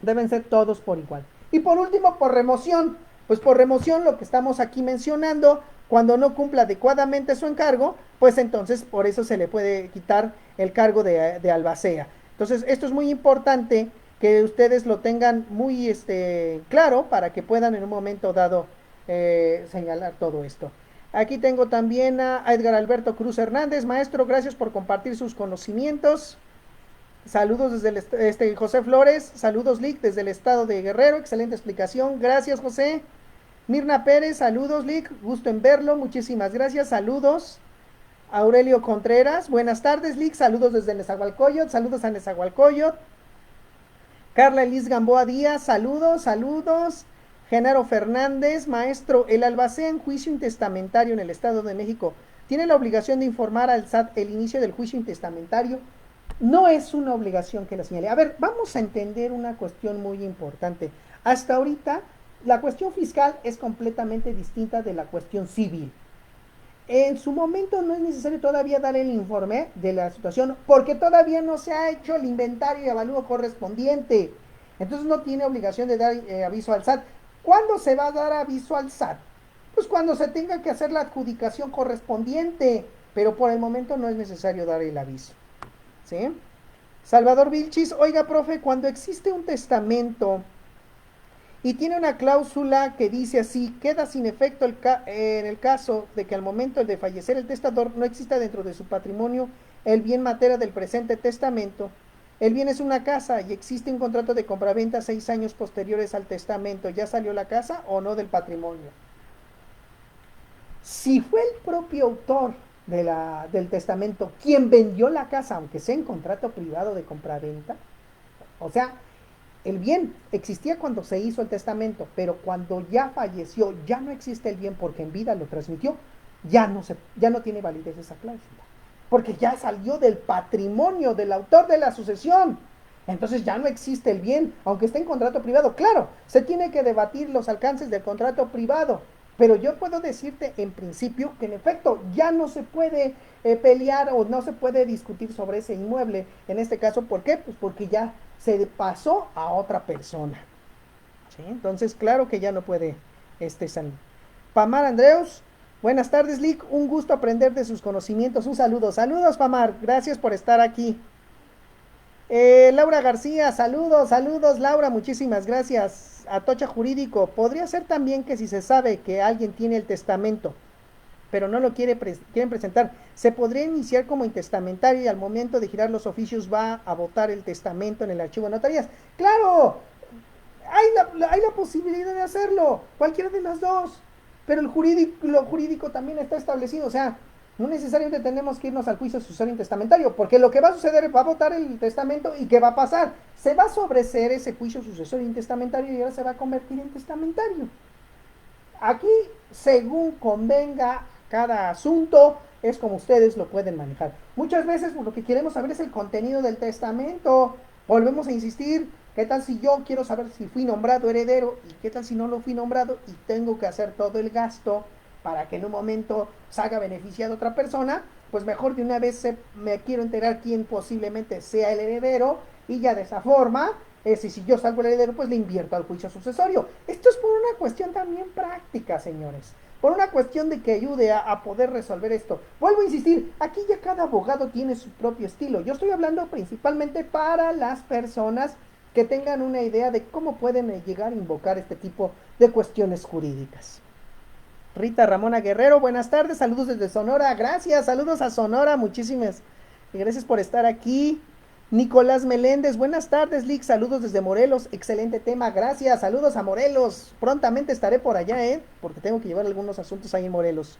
Deben ser todos por igual. Y por último, por remoción. Pues por remoción, lo que estamos aquí mencionando, cuando no cumpla adecuadamente su encargo, pues entonces por eso se le puede quitar el cargo de albacea. Entonces, esto es muy importante que ustedes lo tengan muy claro para que puedan en un momento dado señalar todo esto. Aquí tengo también a Edgar Alberto Cruz Hernández. Maestro, gracias por compartir sus conocimientos. Saludos desde el José Flores, saludos Lick desde el estado de Guerrero, excelente explicación, gracias José. Mirna Pérez, saludos Lick, gusto en verlo, muchísimas gracias, saludos. Aurelio Contreras, buenas tardes Lick, saludos desde Nezahualcóyotl, saludos a Nezahualcóyotl. Carla Elis Gamboa Díaz, saludos, saludos. Genaro Fernández, maestro, el albacea en juicio intestamentario en el Estado de México tiene la obligación de informar al SAT el inicio del juicio intestamentario. No es una obligación que la señale. A ver, vamos a entender una cuestión muy importante. Hasta ahorita, la cuestión fiscal es completamente distinta de la cuestión civil. En su momento no es necesario todavía dar el informe de la situación porque todavía no se ha hecho el inventario y avalúo correspondiente. Entonces no tiene obligación de dar aviso al SAT. ¿Cuándo se va a dar aviso al SAT? Pues cuando se tenga que hacer la adjudicación correspondiente, pero por el momento no es necesario dar el aviso. ¿Sí? Salvador Vilchis, oiga, profe, cuando existe un testamento y tiene una cláusula que dice así, queda sin efecto en el caso de que al momento de fallecer el testador no exista dentro de su patrimonio el bien materia del presente testamento, el bien es una casa y existe un contrato de compraventa 6 años posteriores al testamento, ¿ya salió la casa o no del patrimonio? Si fue el propio autor del testamento quien vendió la casa, aunque sea en contrato privado de compraventa, o sea, el bien existía cuando se hizo el testamento, pero cuando ya falleció, ya no existe el bien porque en vida lo transmitió, ya no tiene validez esa cláusula, porque ya salió del patrimonio del autor de la sucesión. Entonces ya no existe el bien, aunque esté en contrato privado. Claro, se tiene que debatir los alcances del contrato privado, pero yo puedo decirte en principio que en efecto ya no se puede pelear o no se puede discutir sobre ese inmueble. En este caso, ¿por qué? Pues porque ya se pasó a otra persona. ¿Sí? Entonces, claro que ya no puede salir. Pamar Andreus, buenas tardes, Lick. Un gusto aprender de sus conocimientos. Un saludo. Saludos, Pamar. Gracias por estar aquí. Laura García, saludos, saludos, Laura, muchísimas gracias. Atocha Jurídico, podría ser también que si se sabe que alguien tiene el testamento, pero no lo quieren presentar, se podría iniciar como intestamentario y al momento de girar los oficios va a votar el testamento en el archivo de notarías. ¡Claro! Hay la posibilidad de hacerlo, cualquiera de las dos, pero lo jurídico también está establecido, o sea, no necesariamente tenemos que irnos al juicio sucesorio intestamentario, porque lo que va a suceder, va a votar el testamento y ¿qué va a pasar? Se va a sobreseer ese juicio sucesorio intestamentario y ahora se va a convertir en testamentario. Aquí, según convenga cada asunto, es como ustedes lo pueden manejar. Muchas veces lo que queremos saber es el contenido del testamento. Volvemos a insistir, ¿qué tal si yo quiero saber si fui nombrado heredero? ¿Y qué tal si no lo fui nombrado y tengo que hacer todo el gasto para que en un momento salga beneficiado a otra persona? Pues mejor de una vez me quiero enterar quién posiblemente sea el heredero y ya de esa forma, si yo salgo el heredero, pues le invierto al juicio sucesorio. Esto es por una cuestión también práctica, señores. Por una cuestión de que ayude a poder resolver esto. Vuelvo a insistir, aquí ya cada abogado tiene su propio estilo. Yo estoy hablando principalmente para las personas que tengan una idea de cómo pueden llegar a invocar este tipo de cuestiones jurídicas. Rita Ramona Guerrero, buenas tardes, saludos desde Sonora, gracias, saludos a Sonora, muchísimas gracias por estar aquí. Nicolás Meléndez, buenas tardes, Lick, saludos desde Morelos, excelente tema, gracias, saludos a Morelos, prontamente estaré por allá, porque tengo que llevar algunos asuntos ahí en Morelos.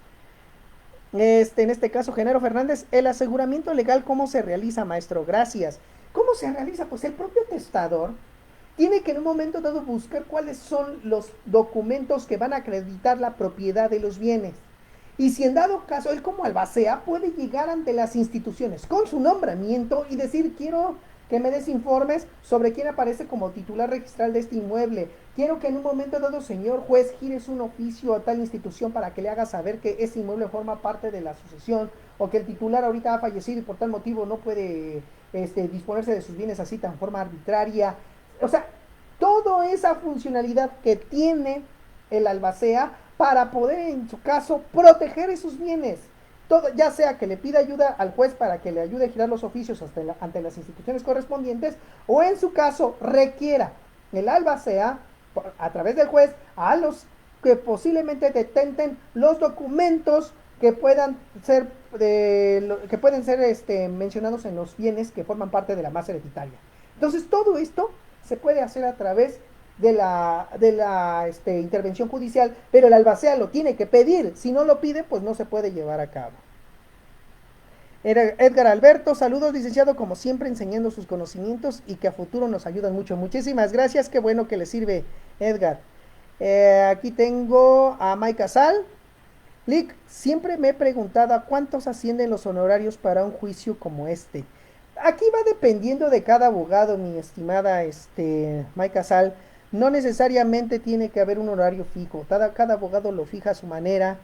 En este caso, Genaro Fernández, el aseguramiento legal, ¿cómo se realiza, maestro? Gracias. ¿Cómo se realiza? Pues el propio testador tiene que en un momento dado buscar cuáles son los documentos que van a acreditar la propiedad de los bienes. Y si en dado caso él como albacea puede llegar ante las instituciones con su nombramiento y decir, quiero que me des informes sobre quién aparece como titular registral de este inmueble. Quiero que en un momento dado, señor juez, gires un oficio a tal institución para que le haga saber que ese inmueble forma parte de la sucesión o que el titular ahorita ha fallecido y por tal motivo no puede disponerse de sus bienes así tan forma arbitraria. O sea, toda esa funcionalidad que tiene el albacea para poder, en su caso, proteger esos bienes. Todo, ya sea que le pida ayuda al juez para que le ayude a girar los oficios ante las instituciones correspondientes, o en su caso requiera el albacea, a través del juez, a los que posiblemente detenten los documentos que puedan ser, que pueden ser mencionados en los bienes que forman parte de la masa hereditaria. Entonces todo esto se puede hacer a través de la intervención judicial, pero el albacea lo tiene que pedir. Si no lo pide, pues no se puede llevar a cabo. Edgar Alberto, saludos licenciado, como siempre enseñando sus conocimientos y que a futuro nos ayudan mucho. Muchísimas gracias, qué bueno que le sirve, Edgar. Aquí tengo a Mike Casal. Lick, siempre me he preguntado a cuántos ascienden los honorarios para un juicio como este. Aquí va dependiendo de cada abogado, mi estimada Mike Casal. No necesariamente tiene que haber un horario fijo. Cada abogado lo fija a su manera.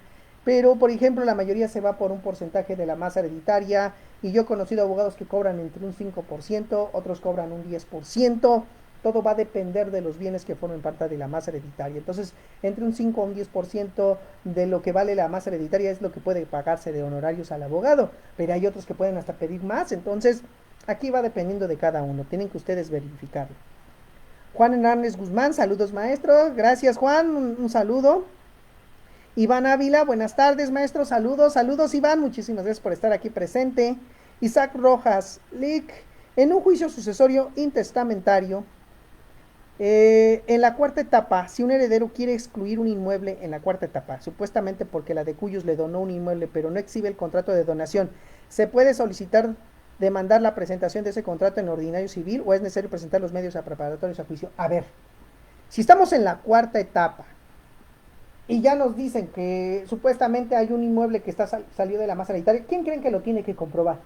Pero, por ejemplo, la mayoría se va por un porcentaje de la masa hereditaria. Y yo he conocido abogados que cobran entre un 5%, otros cobran un 10%. Todo va a depender de los bienes que formen parte de la masa hereditaria. Entonces, entre un 5 a un 10% de lo que vale la masa hereditaria es lo que puede pagarse de honorarios al abogado. Pero hay otros que pueden hasta pedir más. Entonces, aquí va dependiendo de cada uno. Tienen que ustedes verificarlo. Juan Hernández Guzmán, saludos maestro. Gracias Juan, un saludo. Iván Ávila, buenas tardes maestro, saludos, saludos Iván, muchísimas gracias por estar aquí presente. Isaac Rojas, Lick, en un juicio sucesorio intestamentario, en la cuarta etapa, si un heredero quiere excluir un inmueble en la cuarta etapa, supuestamente porque la de Cuyos le donó un inmueble pero no exhibe el contrato de donación, ¿se puede solicitar demandar la presentación de ese contrato en ordinario civil o es necesario presentar los medios preparatorios a juicio? A ver, si estamos en la cuarta etapa y ya nos dicen que supuestamente hay un inmueble que salió de la masa hereditaria, ¿quién creen que lo tiene que comprobar?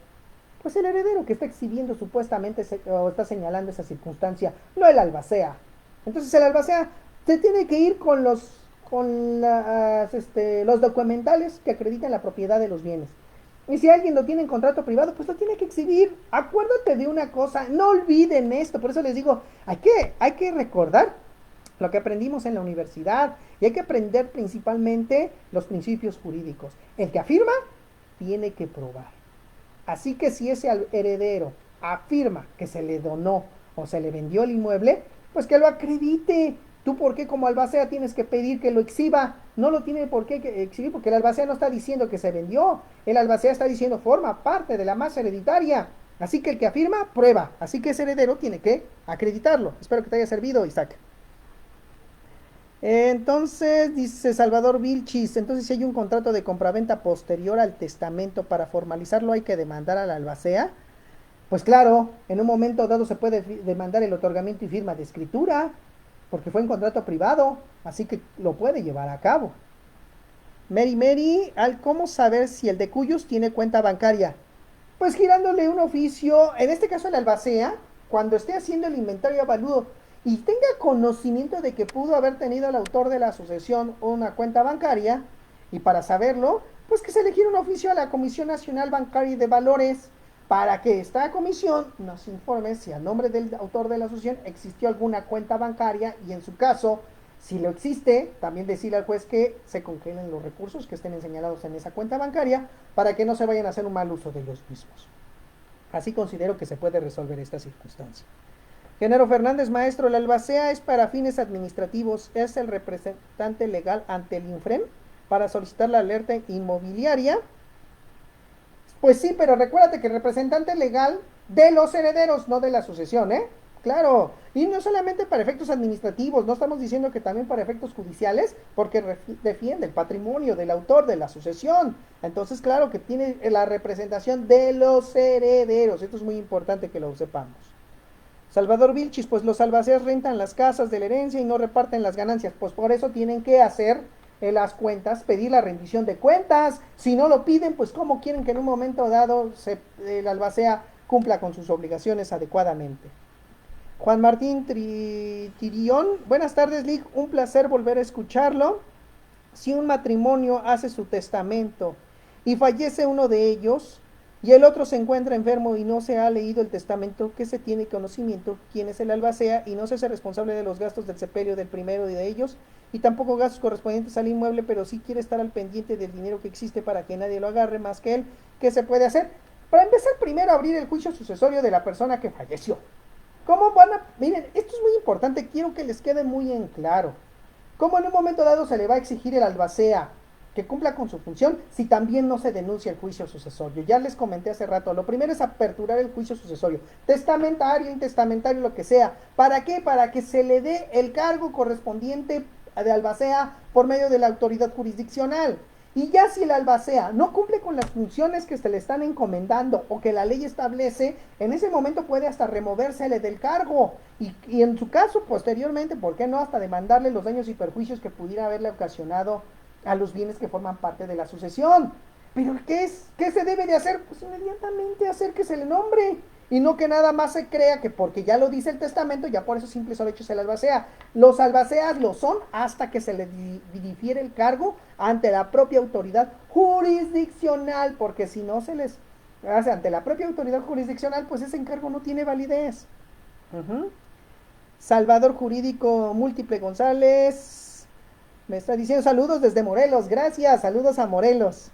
Pues el heredero que está exhibiendo supuestamente o está señalando esa circunstancia, no el albacea. Entonces el albacea se tiene que ir con los documentales que acreditan la propiedad de los bienes. Y si alguien lo tiene en contrato privado, pues lo tiene que exhibir. Acuérdate de una cosa, no olviden esto, por eso les digo, hay que recordar lo que aprendimos en la universidad y hay que aprender principalmente los principios jurídicos. El que afirma tiene que probar. Así que si ese heredero afirma que se le donó o se le vendió el inmueble, pues que lo acredite. ¿Tú por qué como albacea tienes que pedir que lo exhiba? No lo tiene por qué exhibir porque el albacea no está diciendo que se vendió. El albacea está diciendo forma parte de la masa hereditaria. Así que el que afirma, prueba. Así que ese heredero tiene que acreditarlo. Espero que te haya servido, Isaac. Entonces, dice Salvador Vilchis, entonces si hay un contrato de compraventa posterior al testamento para formalizarlo hay que demandar al albacea. Pues claro, en un momento dado se puede demandar el otorgamiento y firma de escritura, porque fue en contrato privado, así que lo puede llevar a cabo. Mary, ¿cómo saber si el de Cuyos tiene cuenta bancaria? Pues girándole un oficio, en este caso el albacea, cuando esté haciendo el inventario avaludo y tenga conocimiento de que pudo haber tenido el autor de la sucesión una cuenta bancaria, y para saberlo, pues que se le gira un oficio a la Comisión Nacional Bancaria y de Valores para que esta comisión nos informe si a nombre del autor de la sucesión existió alguna cuenta bancaria y en su caso, si lo existe, también decirle al juez que se congelen los recursos que estén señalados en esa cuenta bancaria para que no se vayan a hacer un mal uso de los mismos. Así considero que se puede resolver esta circunstancia. Genaro Fernández, maestro, el albacea es para fines administrativos, es el representante legal ante el INFREM para solicitar la alerta inmobiliaria. Pues sí, pero recuérdate que el representante legal de los herederos, no de la sucesión, ¿eh? Claro, y no solamente para efectos administrativos, no estamos diciendo que también para efectos judiciales, porque defiende el patrimonio del autor de la sucesión. Entonces, claro que tiene la representación de los herederos, esto es muy importante que lo sepamos. Salvador Vilchis, pues los albaceas rentan las casas de la herencia y no reparten las ganancias, pues por eso tienen que hacer las cuentas, pedir la rendición de cuentas. Si no lo piden, pues cómo quieren que en un momento dado el albacea cumpla con sus obligaciones adecuadamente. Juan Martín Tirión, buenas tardes Lick, un placer volver a escucharlo. Si un matrimonio hace su testamento y fallece uno de ellos y el otro se encuentra enfermo y no se ha leído el testamento, que se tiene conocimiento quién es el albacea y no se hace responsable de los gastos del sepelio del primero de ellos y tampoco gastos correspondientes al inmueble, pero sí quiere estar al pendiente del dinero que existe para que nadie lo agarre más que él. ¿Qué se puede hacer? Para empezar, primero abrir el juicio sucesorio de la persona que falleció. ¿Cómo van a...? Miren, esto es muy importante, quiero que les quede muy en claro. ¿Cómo en un momento dado se le va a exigir el albacea que cumpla con su función si también no se denuncia el juicio sucesorio. Ya les comenté hace rato, lo primero es aperturar el juicio sucesorio, testamentario, intestamentario, lo que sea. ¿Para qué? Para que se le dé el cargo correspondiente de albacea por medio de la autoridad jurisdiccional. Y ya si el albacea no cumple con las funciones que se le están encomendando o que la ley establece, en ese momento puede hasta removérsele del cargo. Y en su caso, posteriormente, ¿por qué no? Hasta demandarle los daños y perjuicios que pudiera haberle ocasionado a los bienes que forman parte de la sucesión. Pero ¿qué se debe de hacer? Pues inmediatamente hacer que se le nombre. Y no que nada más se crea que porque ya lo dice el testamento, ya por eso simple y solo hecho se le albacea. Los albaceas lo son hasta que se le difiere el cargo ante la propia autoridad jurisdiccional, porque si no se les hace ante la propia autoridad jurisdiccional, pues ese encargo no tiene validez. Salvador Jurídico Múltiple González me está diciendo saludos desde Morelos, gracias, saludos a Morelos.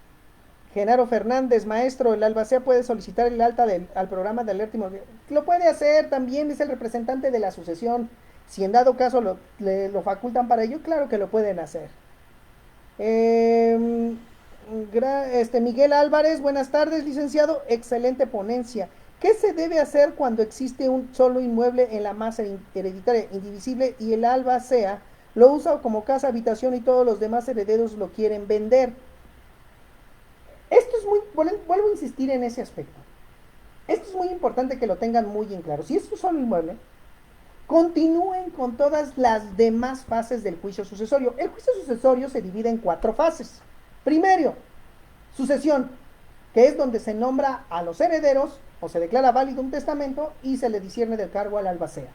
Genaro Fernández, maestro, el albacea puede solicitar el alta al programa de alerta inmobiliaria. Lo puede hacer, también es el representante de la sucesión. Si en dado caso lo facultan para ello, claro que lo pueden hacer. Miguel Álvarez, buenas tardes, licenciado, excelente ponencia. ¿Qué se debe hacer cuando existe un solo inmueble en la masa hereditaria indivisible y el albacea lo usa como casa, habitación y todos los demás herederos lo quieren vender? Esto es vuelvo a insistir en ese aspecto. Esto es muy importante que lo tengan muy en claro. Si es un solo inmueble, continúen con todas las demás fases del juicio sucesorio. El juicio sucesorio se divide en 4 fases. Primero, sucesión, que es donde se nombra a los herederos o se declara válido un testamento y se le discierne del cargo al albacea.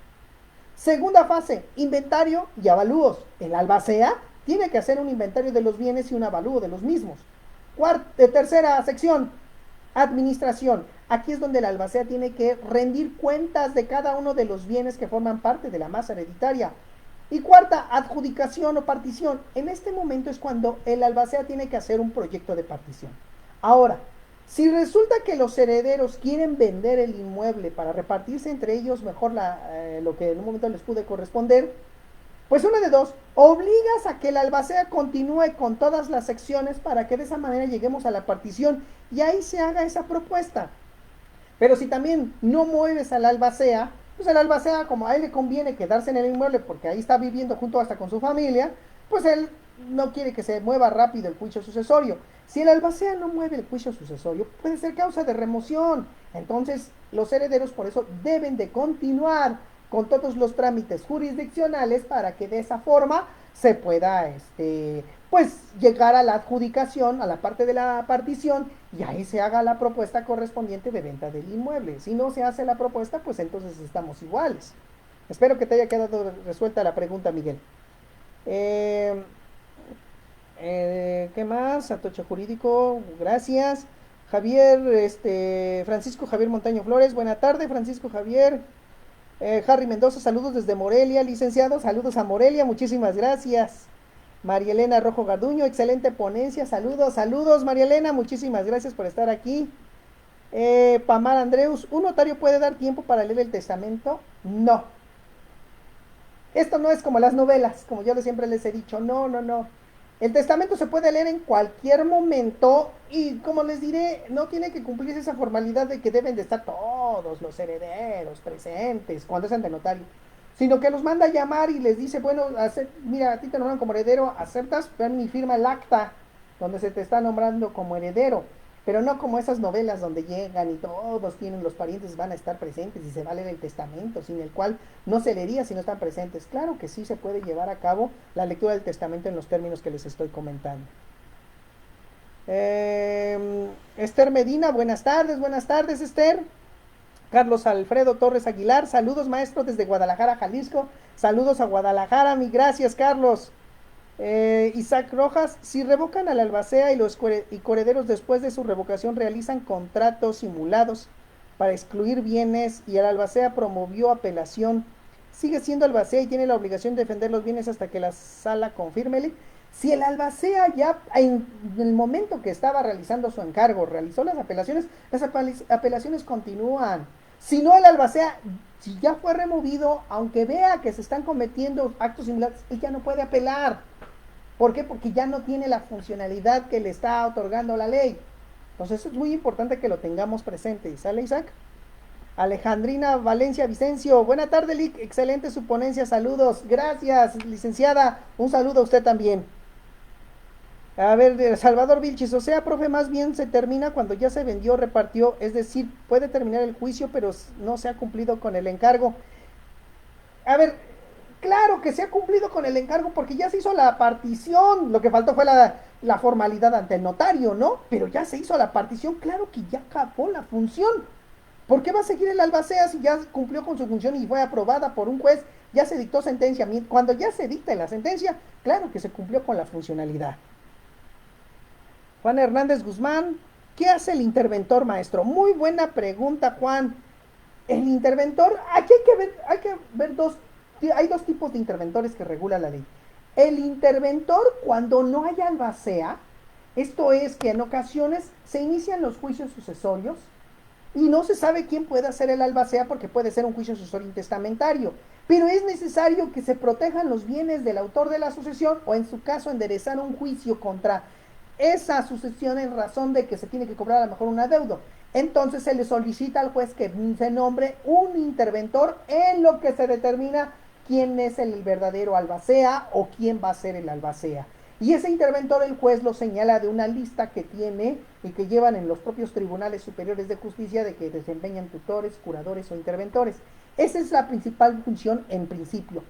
Segunda fase, inventario y avalúos. El albacea tiene que hacer un inventario de los bienes y un avalúo de los mismos. Tercera sección, administración. Aquí es donde el albacea tiene que rendir cuentas de cada uno de los bienes que forman parte de la masa hereditaria. Y cuarta, adjudicación o partición. En este momento es cuando el albacea tiene que hacer un proyecto de partición. Ahora, si resulta que los herederos quieren vender el inmueble para repartirse entre ellos mejor lo que en un momento les pude corresponder, pues una de dos, obligas a que el albacea continúe con todas las secciones para que de esa manera lleguemos a la partición y ahí se haga esa propuesta. Pero si también no mueves al albacea, pues el albacea, como a él le conviene quedarse en el inmueble porque ahí está viviendo junto hasta con su familia, pues él no quiere que se mueva rápido el juicio sucesorio. Si el albacea no mueve el juicio sucesorio, puede ser causa de remoción. Entonces, los herederos por eso deben de continuar con todos los trámites jurisdiccionales para que de esa forma se pueda pues llegar a la adjudicación, a la parte de la partición, y ahí se haga la propuesta correspondiente de venta del inmueble. Si no se hace la propuesta, pues entonces estamos iguales. Espero que te haya quedado resuelta la pregunta, Miguel. ¿Qué más? Atocha Jurídico, gracias. Javier, Francisco Javier Montaño Flores, buena tarde, Francisco Javier. Harry Mendoza, saludos desde Morelia, licenciado, saludos a Morelia, muchísimas gracias. María Elena Rojo Garduño, excelente ponencia, saludos María Elena, muchísimas gracias por estar aquí. Pamar Andreus, ¿un notario puede dar tiempo para leer el testamento? No. Esto no es como las novelas, como yo siempre les he dicho, no. El testamento se puede leer en cualquier momento y, como les diré, no tiene que cumplirse esa formalidad de que deben de estar todos los herederos presentes cuando es ante notario, sino que los manda a llamar y les dice, bueno, mira, a ti te nombran como heredero, aceptas, ven y firma el acta donde se te está nombrando como heredero, pero no como esas novelas donde llegan y todos tienen, los parientes van a estar presentes y se va a leer el testamento, sin el cual no se leería si no están presentes. Claro que sí se puede llevar a cabo la lectura del testamento en los términos que les estoy comentando. Esther Medina, buenas tardes Esther. Carlos Alfredo Torres Aguilar, saludos maestro desde Guadalajara, Jalisco, saludos a Guadalajara, mi gracias Carlos. Isaac Rojas, si revocan al albacea y los coherederos después de su revocación realizan contratos simulados para excluir bienes y el albacea promovió apelación, sigue siendo albacea y tiene la obligación de defender los bienes hasta que la sala confírmele. Si el albacea ya en el momento que estaba realizando su encargo realizó las apelaciones continúan. Si no, el albacea, si ya fue removido, aunque vea que se están cometiendo actos similares, él ya no puede apelar. ¿Por qué? Porque ya no tiene la funcionalidad que le está otorgando la ley. Entonces es muy importante que lo tengamos presente. ¿Sale, Isaac? Alejandrina Valencia Vicencio, buena tarde, Lic, excelente su ponencia, saludos, gracias, licenciada, un saludo a usted también. A ver, Salvador Vilchis, o sea, profe, más bien se termina cuando ya se vendió, repartió, es decir, puede terminar el juicio, pero no se ha cumplido con el encargo. A ver, claro que se ha cumplido con el encargo porque ya se hizo la partición, lo que faltó fue la formalidad ante el notario, ¿no? Pero ya se hizo la partición, claro que ya acabó la función. ¿Por qué va a seguir el albacea si ya cumplió con su función y fue aprobada por un juez? Ya se dictó sentencia. Cuando ya se dicta la sentencia, claro que se cumplió con la funcionalidad. Juan Hernández Guzmán, ¿qué hace el interventor, maestro? Muy buena pregunta, Juan. El interventor, aquí hay que ver hay dos tipos de interventores que regula la ley. El interventor, cuando no hay albacea, esto es que en ocasiones se inician los juicios sucesorios y no se sabe quién puede hacer el albacea porque puede ser un juicio sucesorio intestamentario, pero es necesario que se protejan los bienes del autor de la sucesión o en su caso enderezar un juicio contra esa sucesión en razón de que se tiene que cobrar a lo mejor un adeudo. Entonces se le solicita al juez que se nombre un interventor en lo que se determina quién es el verdadero albacea o quién va a ser el albacea. Y ese interventor el juez lo señala de una lista que tiene y que llevan en los propios tribunales superiores de justicia de que desempeñan tutores, curadores o interventores. Esa es la principal función en principio.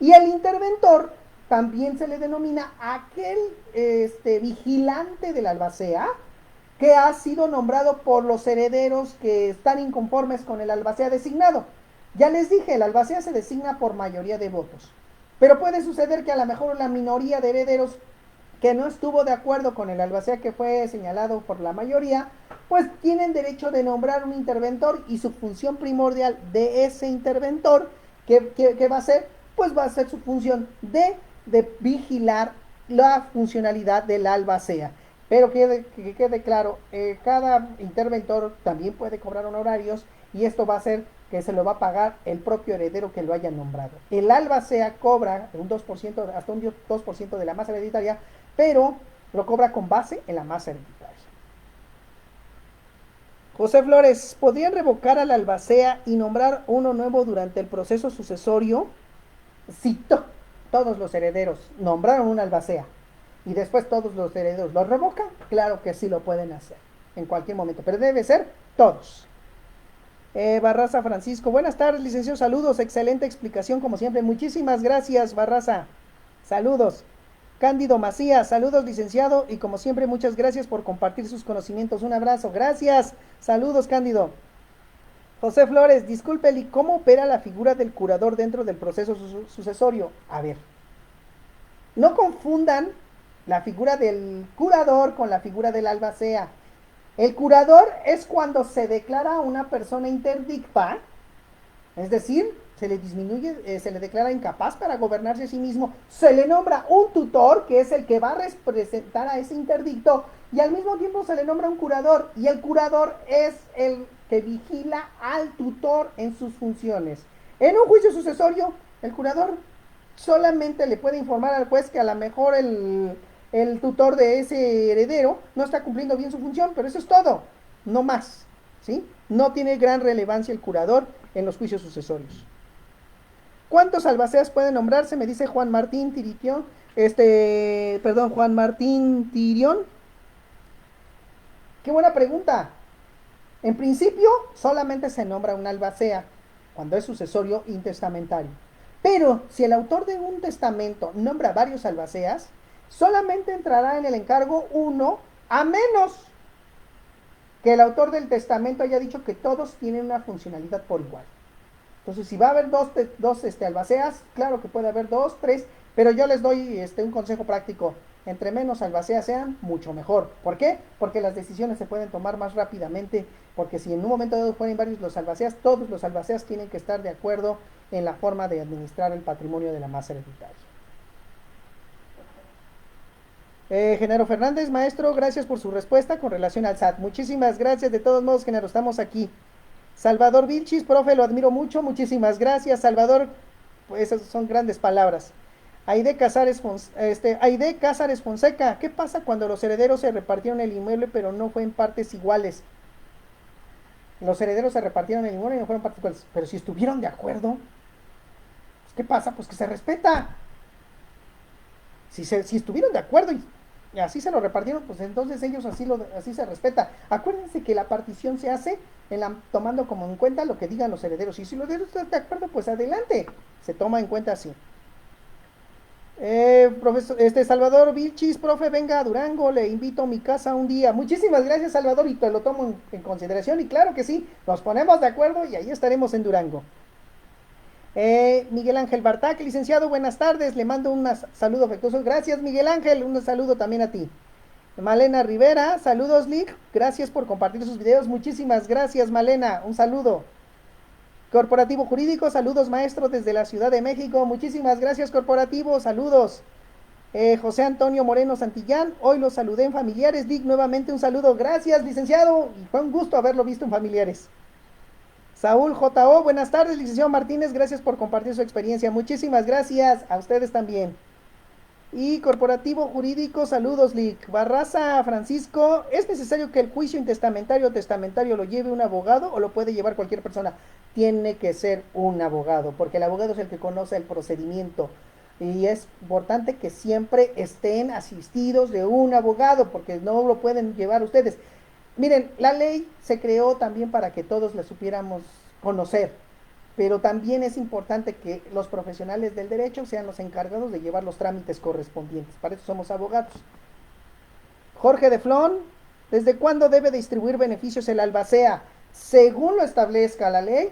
Y el interventor también se le denomina aquel vigilante del albacea que ha sido nombrado por los herederos que están inconformes con el albacea designado. Ya les dije, el albacea se designa por mayoría de votos. Pero puede suceder que a lo mejor la minoría de herederos que no estuvo de acuerdo con el albacea que fue señalado por la mayoría, pues tienen derecho de nombrar un interventor y su función primordial de ese interventor, ¿qué va a ser? Pues va a ser su función de vigilar la funcionalidad del albacea. Pero que quede claro, cada interventor también puede cobrar honorarios y esto va a ser que se lo va a pagar el propio heredero que lo haya nombrado. El albacea cobra un 2%, hasta un 2% de la masa hereditaria, pero lo cobra con base en la masa hereditaria. José Flores, ¿podrían revocar al albacea y nombrar uno nuevo durante el proceso sucesorio? Si todos los herederos nombraron un albacea y después todos los herederos lo revocan, claro que sí lo pueden hacer en cualquier momento, pero debe ser todos. Barraza Francisco, buenas tardes, licenciado, saludos, excelente explicación como siempre, muchísimas gracias, Barraza, saludos. Cándido Macías, saludos, licenciado, y como siempre, muchas gracias por compartir sus conocimientos, un abrazo, gracias, saludos, Cándido. José Flores, disculpe, ¿y cómo opera la figura del curador dentro del proceso sucesorio? A ver, no confundan la figura del curador con la figura del albacea. El curador es cuando se declara a una persona interdicta, es decir, se le disminuye, se le declara incapaz para gobernarse a sí mismo, se le nombra un tutor, que es el que va a representar a ese interdicto, y al mismo tiempo se le nombra un curador, y el curador es el que vigila al tutor en sus funciones. En un juicio sucesorio, el curador solamente le puede informar al juez que a lo mejor el tutor de ese heredero no está cumpliendo bien su función, pero eso es todo, no más, ¿sí? No tiene gran relevancia el curador en los juicios sucesorios. ¿Cuántos albaceas pueden nombrarse? Me dice Juan Martín Tirión, Juan Martín Tirión. Qué buena pregunta. En principio, solamente se nombra un albacea cuando es sucesorio intestamentario. Pero si el autor de un testamento nombra varios albaceas, solamente entrará en el encargo uno, a menos que el autor del testamento haya dicho que todos tienen una funcionalidad por igual. Entonces, si va a haber dos albaceas, claro que puede haber 2, 3, pero yo les doy un consejo práctico. Entre menos albaceas sean, mucho mejor. ¿Por qué? Porque las decisiones se pueden tomar más rápidamente, porque si en un momento dado fueran varios los albaceas, todos los albaceas tienen que estar de acuerdo en la forma de administrar el patrimonio de la masa hereditaria. Genaro Fernández, maestro, gracias por su respuesta con relación al SAT. Muchísimas gracias, de todos modos, Genaro, estamos aquí. Salvador Vilchis, profe, lo admiro mucho, muchísimas gracias, Salvador, pues esas son grandes palabras. Aide Cázares Fonseca, ¿qué pasa cuando los herederos se repartieron el inmueble pero no fue en partes iguales? Los herederos se repartieron el inmueble y no fueron partes iguales. Pero si estuvieron de acuerdo, pues, ¿qué pasa? Pues que se respeta. Si estuvieron de acuerdo y así se lo repartieron, pues entonces ellos así se respeta. Acuérdense que la partición se hace tomando como en cuenta lo que digan los herederos. Y si los herederos están de acuerdo, pues adelante. Se toma en cuenta así. Profesor, Salvador Vilchis, profe, venga a Durango, le invito a mi casa un día. Muchísimas gracias, Salvador, y te lo tomo en consideración. Y claro que sí, nos ponemos de acuerdo y ahí estaremos en Durango. Miguel Ángel Bartac, licenciado, buenas tardes, le mando un saludo afectuoso. Gracias, Miguel Ángel, un saludo también a ti. Malena Rivera, saludos, Lick, gracias por compartir sus videos. Muchísimas gracias, Malena, un saludo. Corporativo Jurídico, saludos, maestro, desde la Ciudad de México. Muchísimas gracias, Corporativo, saludos. José Antonio Moreno Santillán, hoy los saludé en Familiares. Dick, nuevamente un saludo. Gracias, licenciado, y fue un gusto haberlo visto en Familiares. Saúl J.O., buenas tardes, licenciado Martínez, gracias por compartir su experiencia. Muchísimas gracias, a ustedes también. Y Corporativo Jurídico, saludos, Lick. Barraza Francisco, ¿es necesario que el juicio intestamentario o testamentario lo lleve un abogado o lo puede llevar cualquier persona? Tiene que ser un abogado, porque el abogado es el que conoce el procedimiento. Y es importante que siempre estén asistidos de un abogado, porque no lo pueden llevar ustedes. Miren, la ley se creó también para que todos la supiéramos conocer, pero también es importante que los profesionales del derecho sean los encargados de llevar los trámites correspondientes. Para eso somos abogados. Jorge de Flon, ¿desde cuándo debe distribuir beneficios el albacea? Según lo establezca la ley,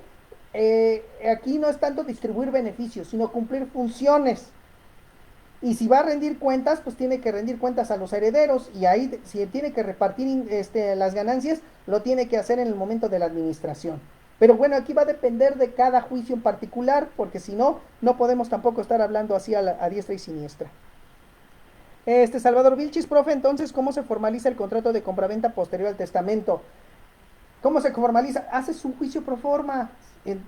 aquí no es tanto distribuir beneficios, sino cumplir funciones. Y si va a rendir cuentas, pues tiene que rendir cuentas a los herederos, y ahí si tiene que repartir las ganancias, lo tiene que hacer en el momento de la administración. Pero bueno, aquí va a depender de cada juicio en particular, porque si no, no podemos tampoco estar hablando así a diestra y siniestra. Salvador Vilchis, profe, entonces, ¿cómo se formaliza el contrato de compraventa posterior al testamento? ¿Cómo se formaliza? Haces un juicio pro forma,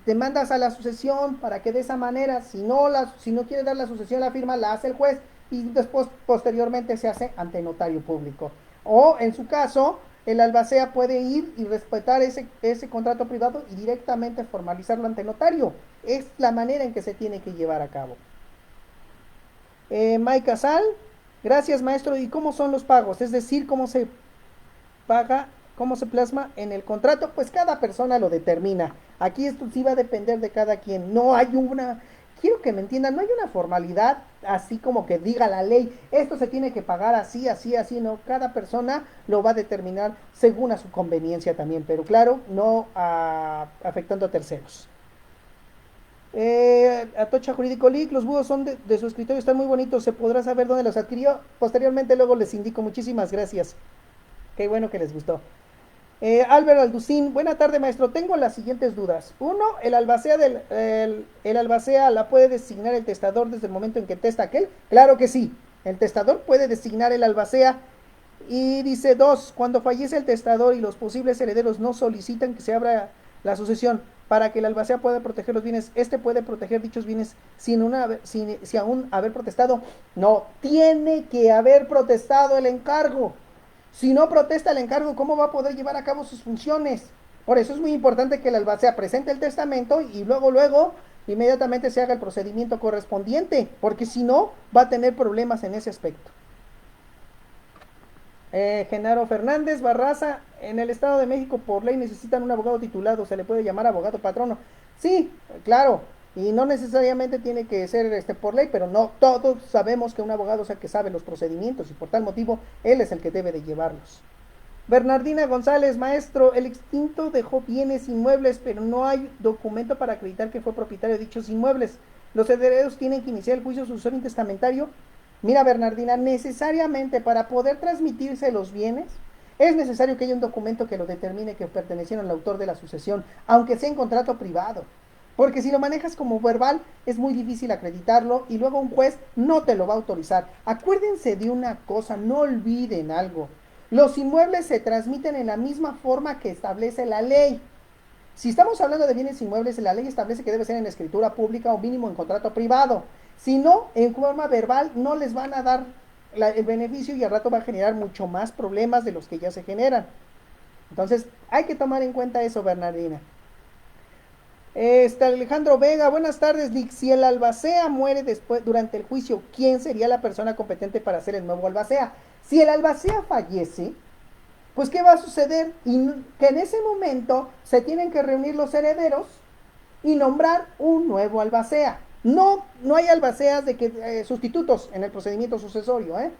te mandas a la sucesión para que de esa manera, si no quiere dar la sucesión, la firma la hace el juez y después posteriormente se hace ante notario público. O en su caso, el albacea puede ir y respetar ese contrato privado y directamente formalizarlo ante notario. Es la manera en que se tiene que llevar a cabo. Mike Casal, gracias, maestro. ¿Y cómo son los pagos? Es decir, ¿cómo se paga? ¿Cómo se plasma en el contrato? Pues cada persona lo determina. Aquí esto sí va a depender de cada quien. No hay quiero que me entiendan, no hay una formalidad así como que diga la ley, esto se tiene que pagar así, así, así, no. Cada persona lo va a determinar según a su conveniencia también, pero claro, no afectando a terceros. Atocha Jurídico League, los búhos son de su escritorio, están muy bonitos, se podrá saber dónde los adquirió. Posteriormente luego les indico. Muchísimas gracias. Qué bueno que les gustó. Álvaro Alducín, buena tarde, maestro, tengo las siguientes dudas. Uno, el albacea la puede designar el testador desde el momento en que testa aquel. Claro que sí, el testador puede designar el albacea. Y dice dos, cuando fallece el testador y los posibles herederos no solicitan que se abra la sucesión para que el albacea pueda proteger los bienes, puede proteger dichos bienes sin aún haber protestado. No, tiene que haber protestado el encargo. Si no protesta el encargo, ¿cómo va a poder llevar a cabo sus funciones? Por eso es muy importante que el albacea presente el testamento y luego, inmediatamente se haga el procedimiento correspondiente, porque si no, va a tener problemas en ese aspecto. Genaro Fernández Barraza, en el Estado de México por ley necesitan un abogado titulado, se le puede llamar abogado patrono. Sí, claro, y no necesariamente tiene que ser por ley, pero no todos sabemos que un abogado es el que sabe los procedimientos y por tal motivo él es el que debe de llevarlos. Bernardina González, maestro, el extinto dejó bienes inmuebles, pero no hay documento para acreditar que fue propietario de dichos inmuebles. Los herederos tienen que iniciar el juicio sucesorio intestamentario. Mira, Bernardina, necesariamente para poder transmitirse los bienes, es necesario que haya un documento que lo determine que pertenecieron al autor de la sucesión, aunque sea en contrato privado. Porque si lo manejas como verbal, es muy difícil acreditarlo y luego un juez no te lo va a autorizar. Acuérdense de una cosa, no olviden algo. Los inmuebles se transmiten en la misma forma que establece la ley. Si estamos hablando de bienes inmuebles, la ley establece que debe ser en escritura pública o mínimo en contrato privado. Si no, en forma verbal no les van a dar el beneficio y al rato va a generar mucho más problemas de los que ya se generan. Entonces, hay que tomar en cuenta eso, Bernardina. Alejandro Vega, buenas tardes. Si el albacea muere después durante el juicio, ¿quién sería la persona competente para ser el nuevo albacea? Si el albacea fallece, pues ¿qué va a suceder? Y que en ese momento se tienen que reunir los herederos y nombrar un nuevo albacea. No hay albaceas de que sustitutos en el procedimiento sucesorio, ¿eh?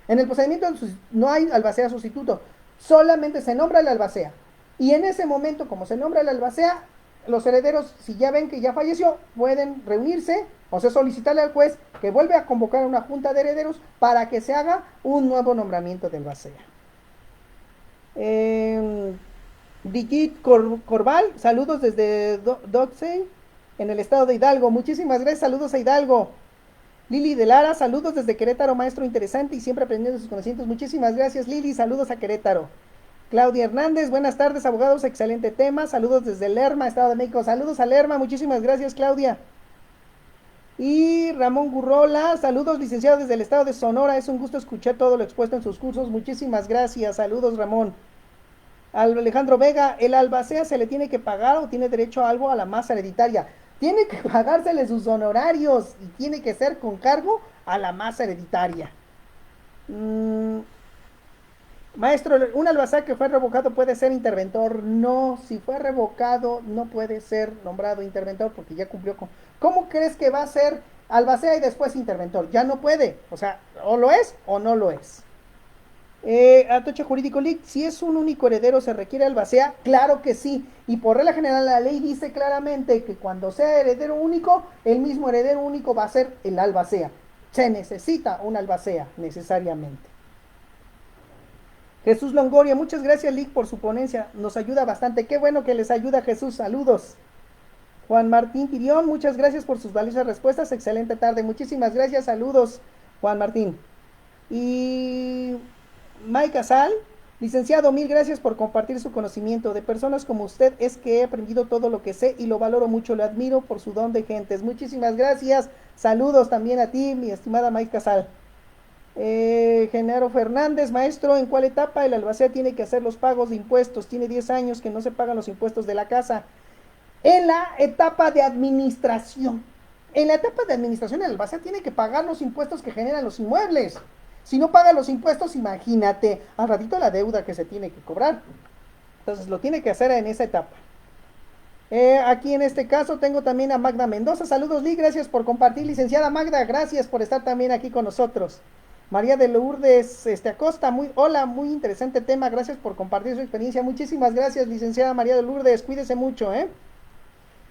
En el procedimiento no hay albacea sustituto, solamente se nombra el albacea. Y en ese momento, como se nombra el albacea, los herederos, si ya ven que ya falleció, pueden reunirse, o sea, solicitarle al juez que vuelva a convocar una junta de herederos para que se haga un nuevo nombramiento de albacea. Digit Corval, saludos desde Doxey, en el estado de Hidalgo. Muchísimas gracias, saludos a Hidalgo. Lili de Lara, saludos desde Querétaro, maestro interesante y siempre aprendiendo sus conocimientos. Muchísimas gracias, Lili, saludos a Querétaro. Claudia Hernández, buenas tardes, abogados, excelente tema. Saludos desde Lerma, Estado de México. Saludos a Lerma, muchísimas gracias, Claudia. Y Ramón Gurrola, saludos, licenciado desde el estado de Sonora. Es un gusto escuchar todo lo expuesto en sus cursos. Muchísimas gracias, saludos, Ramón. Alejandro Vega, ¿el albacea se le tiene que pagar o tiene derecho a algo a la masa hereditaria? Tiene que pagársele sus honorarios y tiene que ser con cargo a la masa hereditaria. Maestro, ¿un albacea que fue revocado puede ser interventor? No, si fue revocado no puede ser nombrado interventor porque ya cumplió con... ¿Cómo crees que va a ser albacea y después interventor? Ya no puede, o sea, o lo es o no lo es. Atoche Jurídico League, si es un único heredero, ¿se requiere albacea? Claro que sí, y por regla general la ley dice claramente que cuando sea heredero único, el mismo heredero único va a ser el albacea. Se necesita un albacea, necesariamente. Jesús Longoria, muchas gracias, Lick, por su ponencia, nos ayuda bastante. Qué bueno que les ayuda, Jesús, saludos. Juan Martín Tirión, muchas gracias por sus valiosas respuestas, excelente tarde. Muchísimas gracias, saludos, Juan Martín. Y Mike Casal, licenciado, mil gracias por compartir su conocimiento. De personas como usted es que he aprendido todo lo que sé y lo valoro mucho, lo admiro por su don de gentes. Muchísimas gracias, saludos también a ti, mi estimada Mike Casal. Genaro Fernández, maestro, ¿en cuál etapa el albacea tiene que hacer los pagos de impuestos? Tiene 10 años que no se pagan los impuestos de la casa. En la etapa de administración. En la etapa de administración el albacea tiene que pagar los impuestos que generan los inmuebles. Si no paga los impuestos, imagínate, al ratito la deuda que se tiene que cobrar. Entonces lo tiene que hacer en esa etapa. Aquí en este caso tengo también a Magda Mendoza. Saludos, Lee, gracias por compartir. Licenciada Magda, gracias por estar también aquí con nosotros. María de Lourdes Acosta, hola, muy interesante tema, gracias por compartir su experiencia. Muchísimas gracias, licenciada María de Lourdes, cuídese mucho,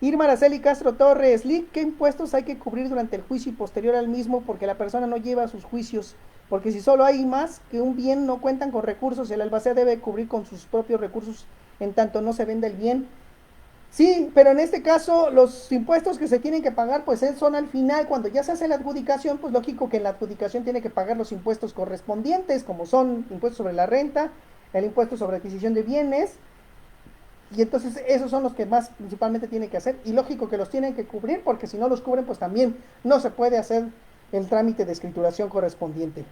Irma Araceli Castro Torres, Lee, ¿qué impuestos hay que cubrir durante el juicio y posterior al mismo? Porque la persona no lleva sus juicios, porque si solo hay más que un bien, no cuentan con recursos, el albacea debe cubrir con sus propios recursos en tanto no se venda el bien. Sí, pero en este caso los impuestos que se tienen que pagar pues son al final, cuando ya se hace la adjudicación, pues lógico que en la adjudicación tiene que pagar los impuestos correspondientes, como son impuestos sobre la renta, el impuesto sobre adquisición de bienes, y entonces esos son los que más principalmente tienen que hacer, y lógico que los tienen que cubrir, porque si no los cubren pues también no se puede hacer el trámite de escrituración correspondiente.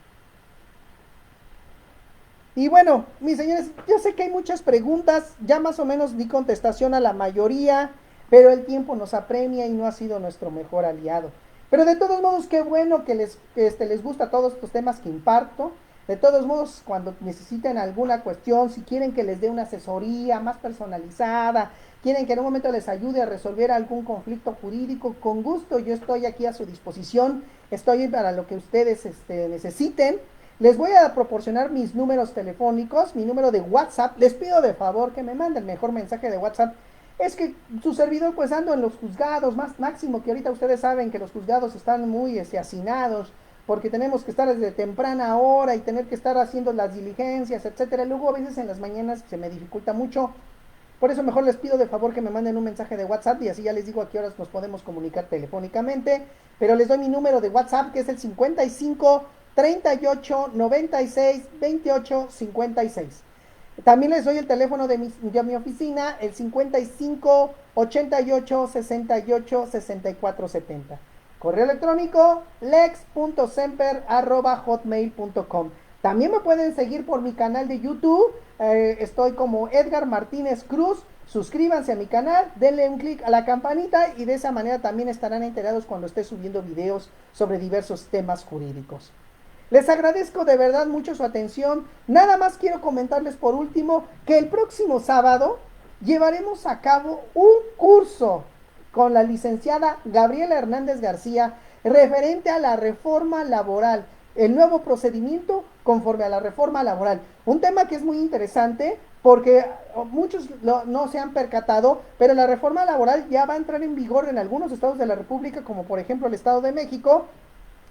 Y bueno, mis señores, yo sé que hay muchas preguntas, ya más o menos di contestación a la mayoría, pero el tiempo nos apremia y no ha sido nuestro mejor aliado. Pero de todos modos, qué bueno que les gusta todos estos temas que imparto. De todos modos, cuando necesiten alguna cuestión, si quieren que les dé una asesoría más personalizada, quieren que en un momento les ayude a resolver algún conflicto jurídico, con gusto yo estoy aquí a su disposición, estoy para lo que ustedes necesiten. Les voy a proporcionar mis números telefónicos, mi número de WhatsApp. Les pido de favor que me manden mejor mensaje de WhatsApp. Es que su servidor pues ando en los juzgados, más máximo que ahorita ustedes saben que los juzgados están muy hacinados, porque tenemos que estar desde temprana hora y tener que estar haciendo las diligencias, etcétera. Luego a veces en las mañanas se me dificulta mucho. Por eso mejor les pido de favor que me manden un mensaje de WhatsApp y así ya les digo a qué horas nos podemos comunicar telefónicamente. Pero les doy mi número de WhatsApp, que es el 55 38 96 28 56. También les doy el teléfono de mi oficina, el 55 88 68 64 70. Correo electrónico lex.semper@hotmail.com. También me pueden seguir por mi canal de YouTube. Estoy como Edgar Martínez Cruz. Suscríbanse a mi canal, denle un clic a la campanita y de esa manera también estarán enterados cuando esté subiendo videos sobre diversos temas jurídicos. Les agradezco de verdad mucho su atención. Nada más quiero comentarles por último que el próximo sábado llevaremos a cabo un curso con la licenciada Gabriela Hernández García referente a la reforma laboral, el nuevo procedimiento conforme a la reforma laboral. Un tema que es muy interesante porque muchos no se han percatado, pero la reforma laboral ya va a entrar en vigor en algunos estados de la República, como por ejemplo el Estado de México,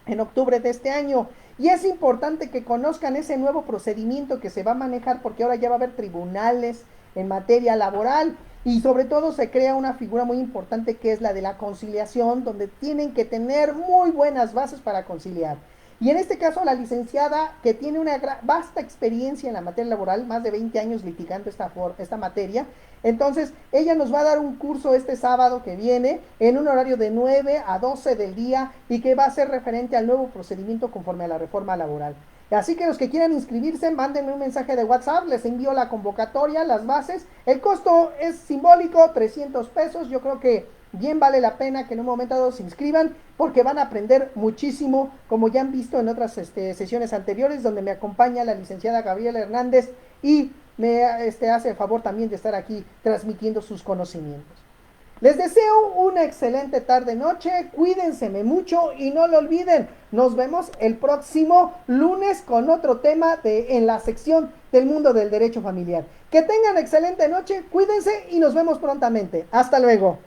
en octubre de este año. Y es importante que conozcan ese nuevo procedimiento que se va a manejar porque ahora ya va a haber tribunales en materia laboral y sobre todo se crea una figura muy importante que es la de la conciliación, donde tienen que tener muy buenas bases para conciliar. Y en este caso la licenciada, que tiene una vasta experiencia en la materia laboral, más de 20 años litigando esta materia, entonces ella nos va a dar un curso este sábado que viene en un horario de 9 a 12 del día y que va a ser referente al nuevo procedimiento conforme a la reforma laboral. Así que los que quieran inscribirse, mándenme un mensaje de WhatsApp, les envío la convocatoria, las bases. El costo es simbólico, 300 pesos. Yo creo que bien vale la pena que en un momento dado se inscriban porque van a aprender muchísimo, como ya han visto en otras sesiones anteriores, donde me acompaña la licenciada Gabriela Hernández y me hace el favor también de estar aquí transmitiendo sus conocimientos. Les deseo una excelente tarde-noche, cuídense mucho y no lo olviden, nos vemos el próximo lunes con otro tema en la sección del mundo del derecho familiar. Que tengan excelente noche, cuídense y nos vemos prontamente. Hasta luego.